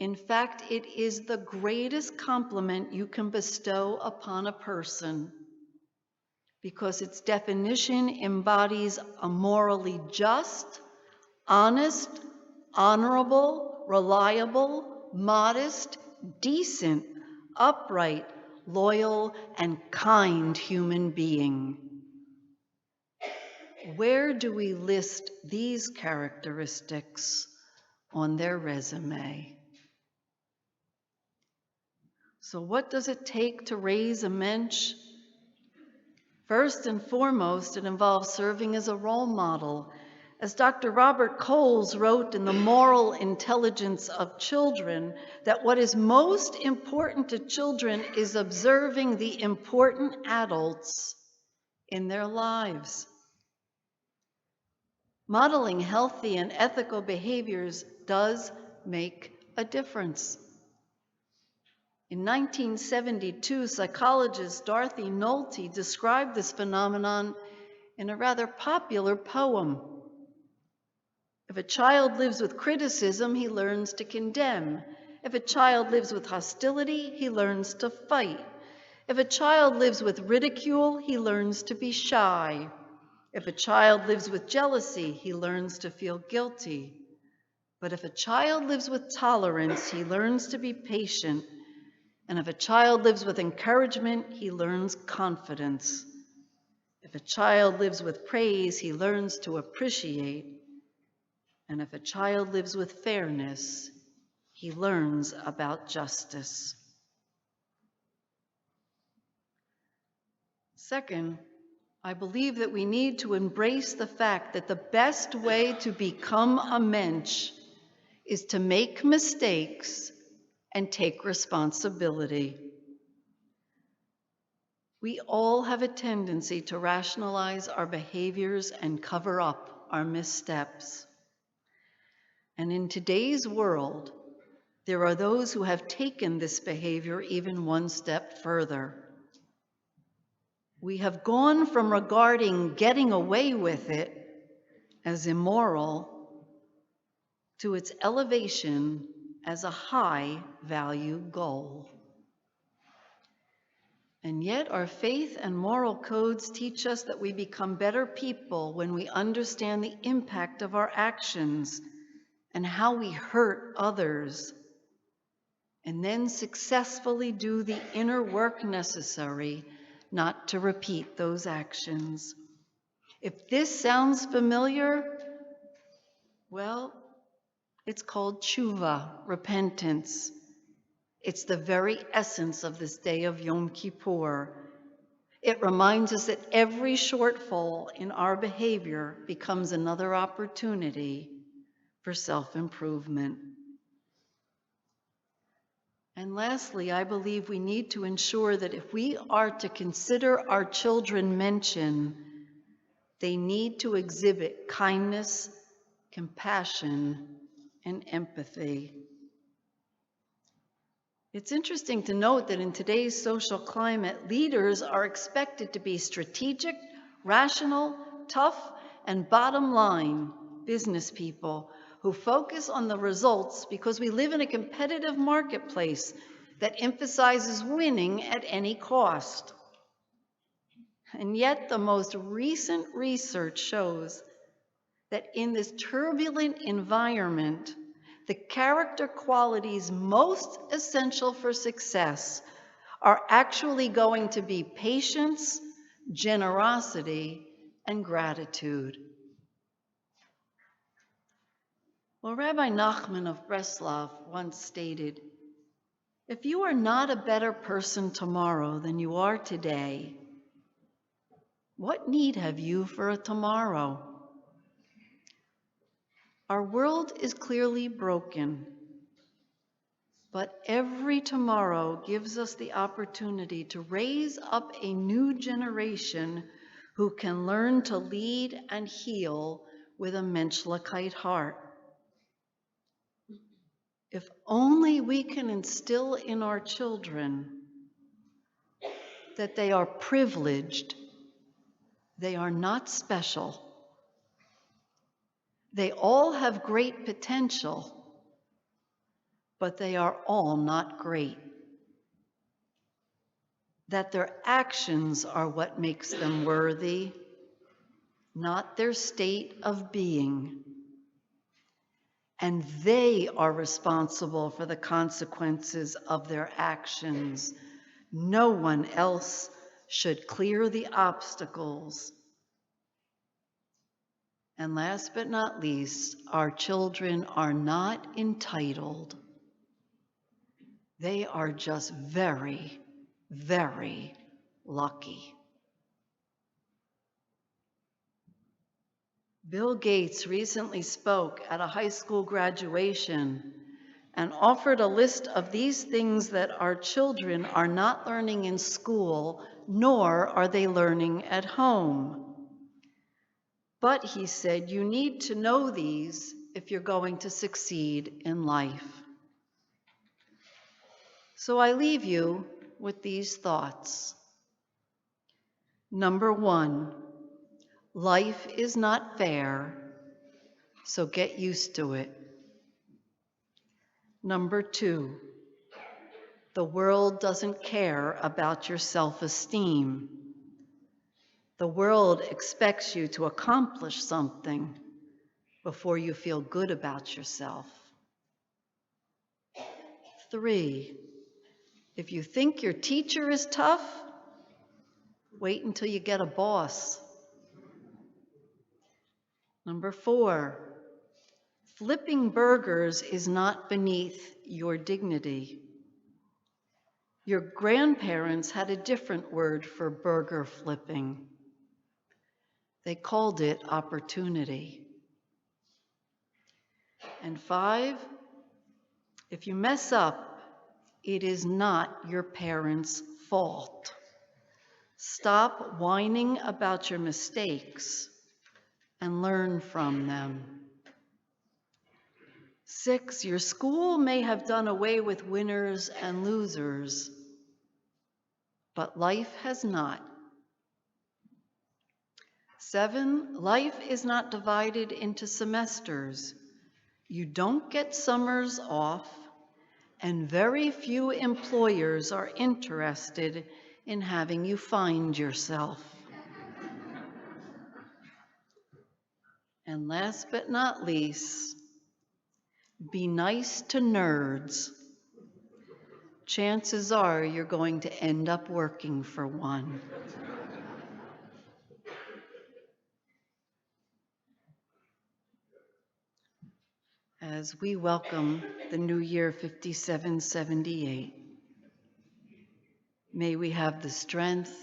In fact, it is the greatest compliment you can bestow upon a person because its definition embodies a morally just, honest, honorable, reliable, modest, decent, upright, loyal, and kind human being. Where do we list these characteristics on their resume? So what does it take to raise a mensch? First and foremost, it involves serving as a role model. As Dr. Robert Coles wrote in The Moral Intelligence of Children, that what is most important to children is observing the important adults in their lives. Modeling healthy and ethical behaviors does make a difference. In 1972, psychologist Dorothy Nolte described this phenomenon in a rather popular poem. If a child lives with criticism, he learns to condemn. If a child lives with hostility, he learns to fight. If a child lives with ridicule, he learns to be shy. If a child lives with jealousy, he learns to feel guilty. But if a child lives with tolerance, he learns to be patient. And if a child lives with encouragement, he learns confidence. If a child lives with praise, he learns to appreciate. And if a child lives with fairness, he learns about justice. Second, I believe that we need to embrace the fact that the best way to become a mensch is to make mistakes and take responsibility. We all have a tendency to rationalize our behaviors and cover up our missteps. And in today's world, there are those who have taken this behavior even one step further. We have gone from regarding getting away with it as immoral to its elevation as a high-value goal. And yet our faith and moral codes teach us that we become better people when we understand the impact of our actions and how we hurt others, and then successfully do the inner work necessary not to repeat those actions. If this sounds familiar, well, it's called tshuva, repentance. It's the very essence of this day of Yom Kippur. It reminds us that every shortfall in our behavior becomes another opportunity for self-improvement. And lastly, I believe we need to ensure that if we are to consider our children mention, they need to exhibit kindness, compassion, and empathy. It's interesting to note that in today's social climate, leaders are expected to be strategic, rational, tough, and bottom line business people who focus on the results because we live in a competitive marketplace that emphasizes winning at any cost. And yet the most recent research shows that in this turbulent environment, the character qualities most essential for success are actually going to be patience, generosity, and gratitude. Well, Rabbi Nachman of Breslov once stated, "If you are not a better person tomorrow than you are today, what need have you for a tomorrow?" Our world is clearly broken, but every tomorrow gives us the opportunity to raise up a new generation who can learn to lead and heal with a menschlichkeit heart. If only we can instill in our children that they are privileged, they are not special, they all have great potential, but they are all not great. That their actions are what makes them worthy, not their state of being. And they are responsible for the consequences of their actions. No one else should clear the obstacles. And last but not least, our children are not entitled. They are just very, very lucky. Bill Gates recently spoke at a high school graduation and offered a list of these things that our children are not learning in school, nor are they learning at home. But he said, you need to know these if you're going to succeed in life. So I leave you with these thoughts. Number one, life is not fair, so get used to it. Number two, the world doesn't care about your self-esteem. The world expects you to accomplish something before you feel good about yourself. Three, if you think your teacher is tough, wait until you get a boss. Number four, flipping burgers is not beneath your dignity. Your grandparents had a different word for burger flipping. They called it opportunity. And five, if you mess up, it is not your parents' fault. Stop whining about your mistakes and learn from them. 6, your school may have done away with winners and losers, but life has not. 7, life is not divided into semesters. You don't get summers off, and very few employers are interested in having you find yourself. And last but not least, be nice to nerds. Chances are you're going to end up working for one. As we welcome the new year 5778, may we have the strength,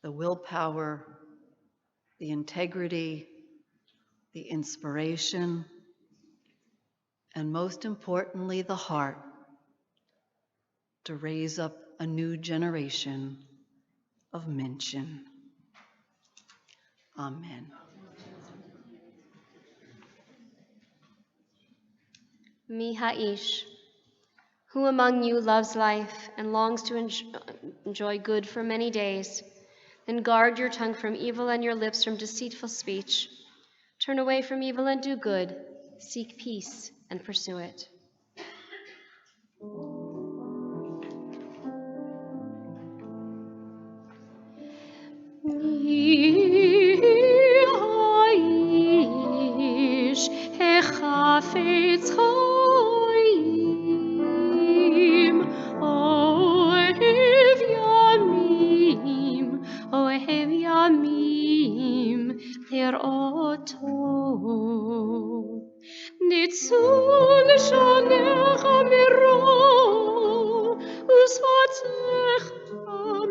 the willpower, the integrity, the inspiration, and most importantly, the heart to raise up a new generation of Minchin. Amen. Mi ha'ish, who among you loves life and longs to enjoy good for many days? Then guard your tongue from evil and your lips from deceitful speech. Turn away from evil and do good. Seek peace and pursue it. Mi ha'ish hechafetz chaim ohev yamim lir'ot tov ניצול שונך מרוב ושפתיך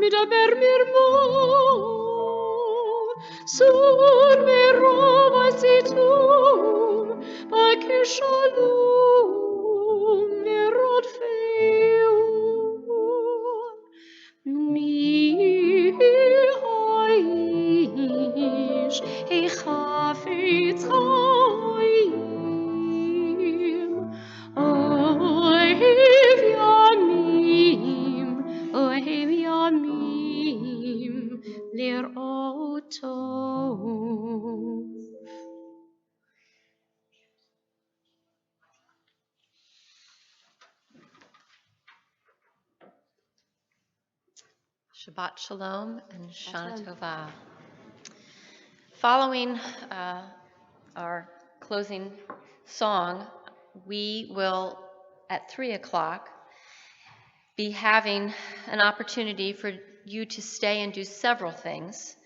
מדבר מרמור סור מרוב הסיתום בכשלום מרודפהו מי האיש החפץ חיים אוהב ימים לראות טוב. Shabbat Shalom and Shana Shalom. Tova. Following our closing song, we will, at 3 o'clock, be having an opportunity for you to stay and do several things.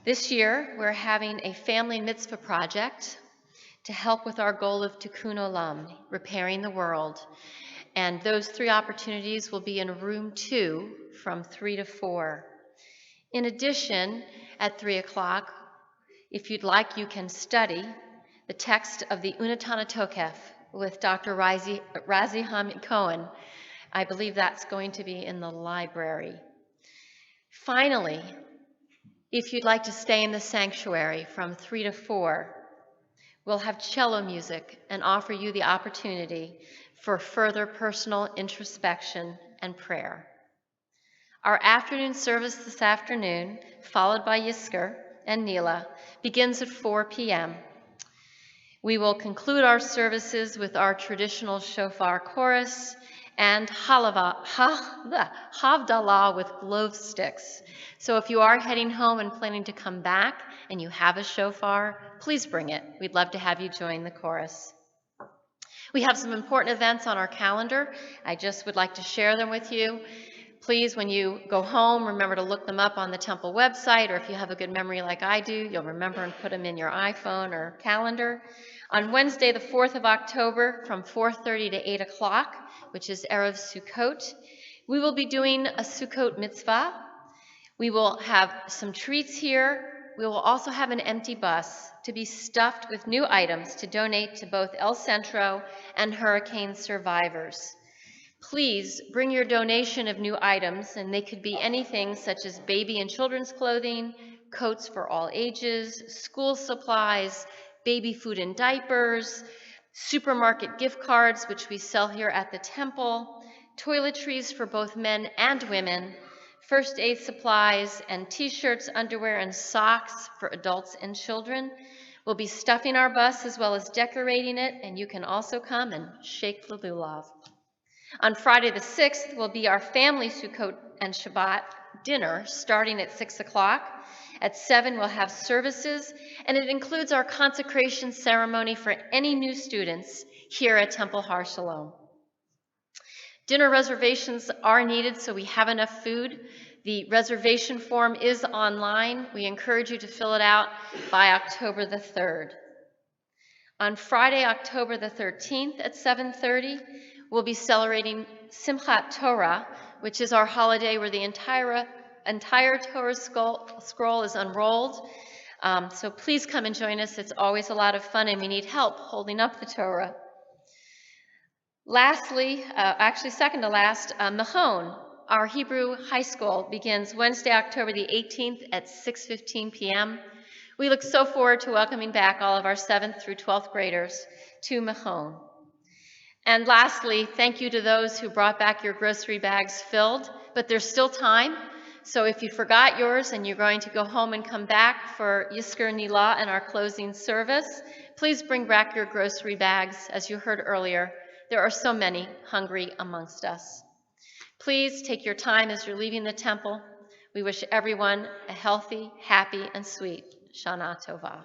This year, we're having a family mitzvah project to help with our goal of Tikkun Olam, repairing the world. And those 3 opportunities will be in room 2 from 3 to 4. In addition, at 3 o'clock, if you'd like, you can study the text of the Unatana Tokef with Dr. Razi Hamid Cohen. I believe that's going to be in the library. Finally, if you'd like to stay in the sanctuary from 3 to 4, we'll have cello music and offer you the opportunity for further personal introspection and prayer. Our afternoon service this afternoon, followed by Yisker and Neela, begins at 4 p.m. We will conclude our services with our traditional shofar chorus and Havdalah with glow sticks. So if you are heading home and planning to come back and you have a shofar, please bring it. We'd love to have you join the chorus. We have some important events on our calendar. I just would like to share them with you. Please, when you go home, remember to look them up on the temple website, or if you have a good memory like I do, you'll remember and put them in your iPhone or calendar. On Wednesday, the 4th of October, from 4:30 to 8 o'clock, which is Erev Sukkot, we will be doing a Sukkot mitzvah. We will have some treats here. We will also have an empty bus to be stuffed with new items to donate to both El Centro and hurricane survivors. Please bring your donation of new items, and they could be anything such as baby and children's clothing, coats for all ages, school supplies, baby food and diapers, supermarket gift cards, which we sell here at the temple, toiletries for both men and women, first aid supplies, and t-shirts, underwear, and socks for adults and children. We'll be stuffing our bus as well as decorating it, and you can also come and shake the lulav. On Friday the 6th will be our family Sukkot and Shabbat dinner starting at 6 o'clock. At 7 we'll have services, and it includes our consecration ceremony for any new students here at Temple Har Shalom. Dinner reservations are needed, so we have enough food. The reservation form is online. We encourage you to fill it out by October the 3rd. On Friday, October the 13th at 7:30, we'll be celebrating Simchat Torah, which is our holiday where the entire Torah scroll is unrolled. So please come and join us. It's always a lot of fun, and we need help holding up the Torah. Lastly, actually second to last, Mahon, our Hebrew high school, begins Wednesday, October the 18th at 6:15 p.m. We look so forward to welcoming back all of our 7th through 12th graders to Mahon. And lastly, thank you to those who brought back your grocery bags filled, but there's still time. So if you forgot yours and you're going to go home and come back for Yisker Nila and our closing service, please bring back your grocery bags. As you heard earlier, there are so many hungry amongst us. Please take your time as you're leaving the temple. We wish everyone a healthy, happy, and sweet Shana Tova.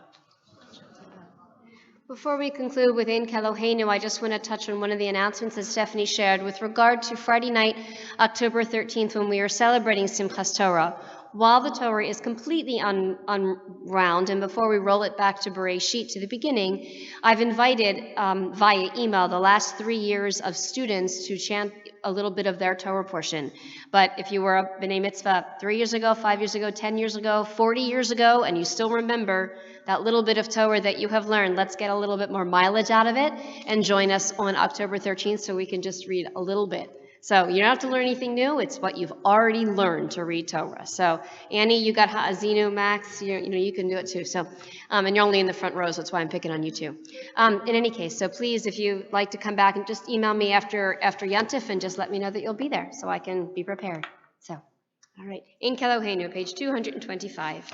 Before we conclude with Ein Keloheinu, I just want to touch on one of the announcements that Stephanie shared with regard to Friday night, October 13th, when we are celebrating Simchas Torah. While the Torah is completely unwound, and before we roll it back to Bereshit, to the beginning, I've invited via email the last 3 years of students to chant a little bit of their Torah portion. But if you were a B'nai Mitzvah 3 years ago, 5 years ago, 10 years ago, 40 years ago, and you still remember that little bit of Torah that you have learned, let's get a little bit more mileage out of it and join us on October 13th so we can just read a little bit. So you don't have to learn anything new. It's what you've already learned to read Torah. So Annie, you got Ha'azinu, Max, you can do it too. So, and you're only in the front row, so that's why I'm picking on you too. In any case, so please, if you'd like to come back and just email me after Yantif and just let me know that you'll be there so I can be prepared. So, all right. Ein Keloheinu, page 225.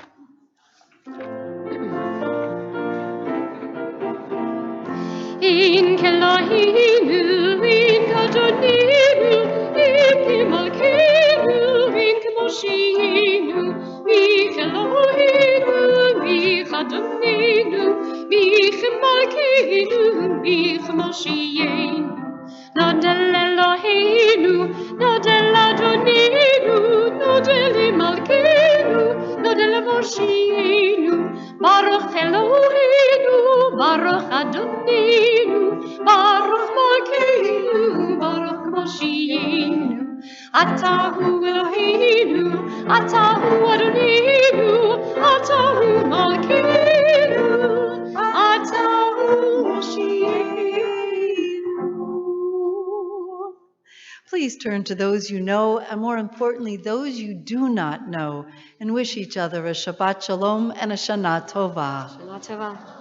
In Keloheinu, in Kadoninu, in Kimalkeinu, in Kemo Moshienu, mich Eloheinu, mich Adonenu, mich Malkeinu, mich Moshienu. Nodel Eloheinu, Nodel Adonenu, Nodel Malkeinu, Nodel Moshienu, Baruch Eloheinu, Baruch Adonenu, Baruch Malkeinu, Baruch Moshienu. Atahu Eloheinu, Atahu Adonenu, Atahu Malkeinu, Atahu Moshienu. Please turn to those you know, and more importantly, those you do not know, and wish each other a Shabbat Shalom and a Shana Tova. Shana Tova.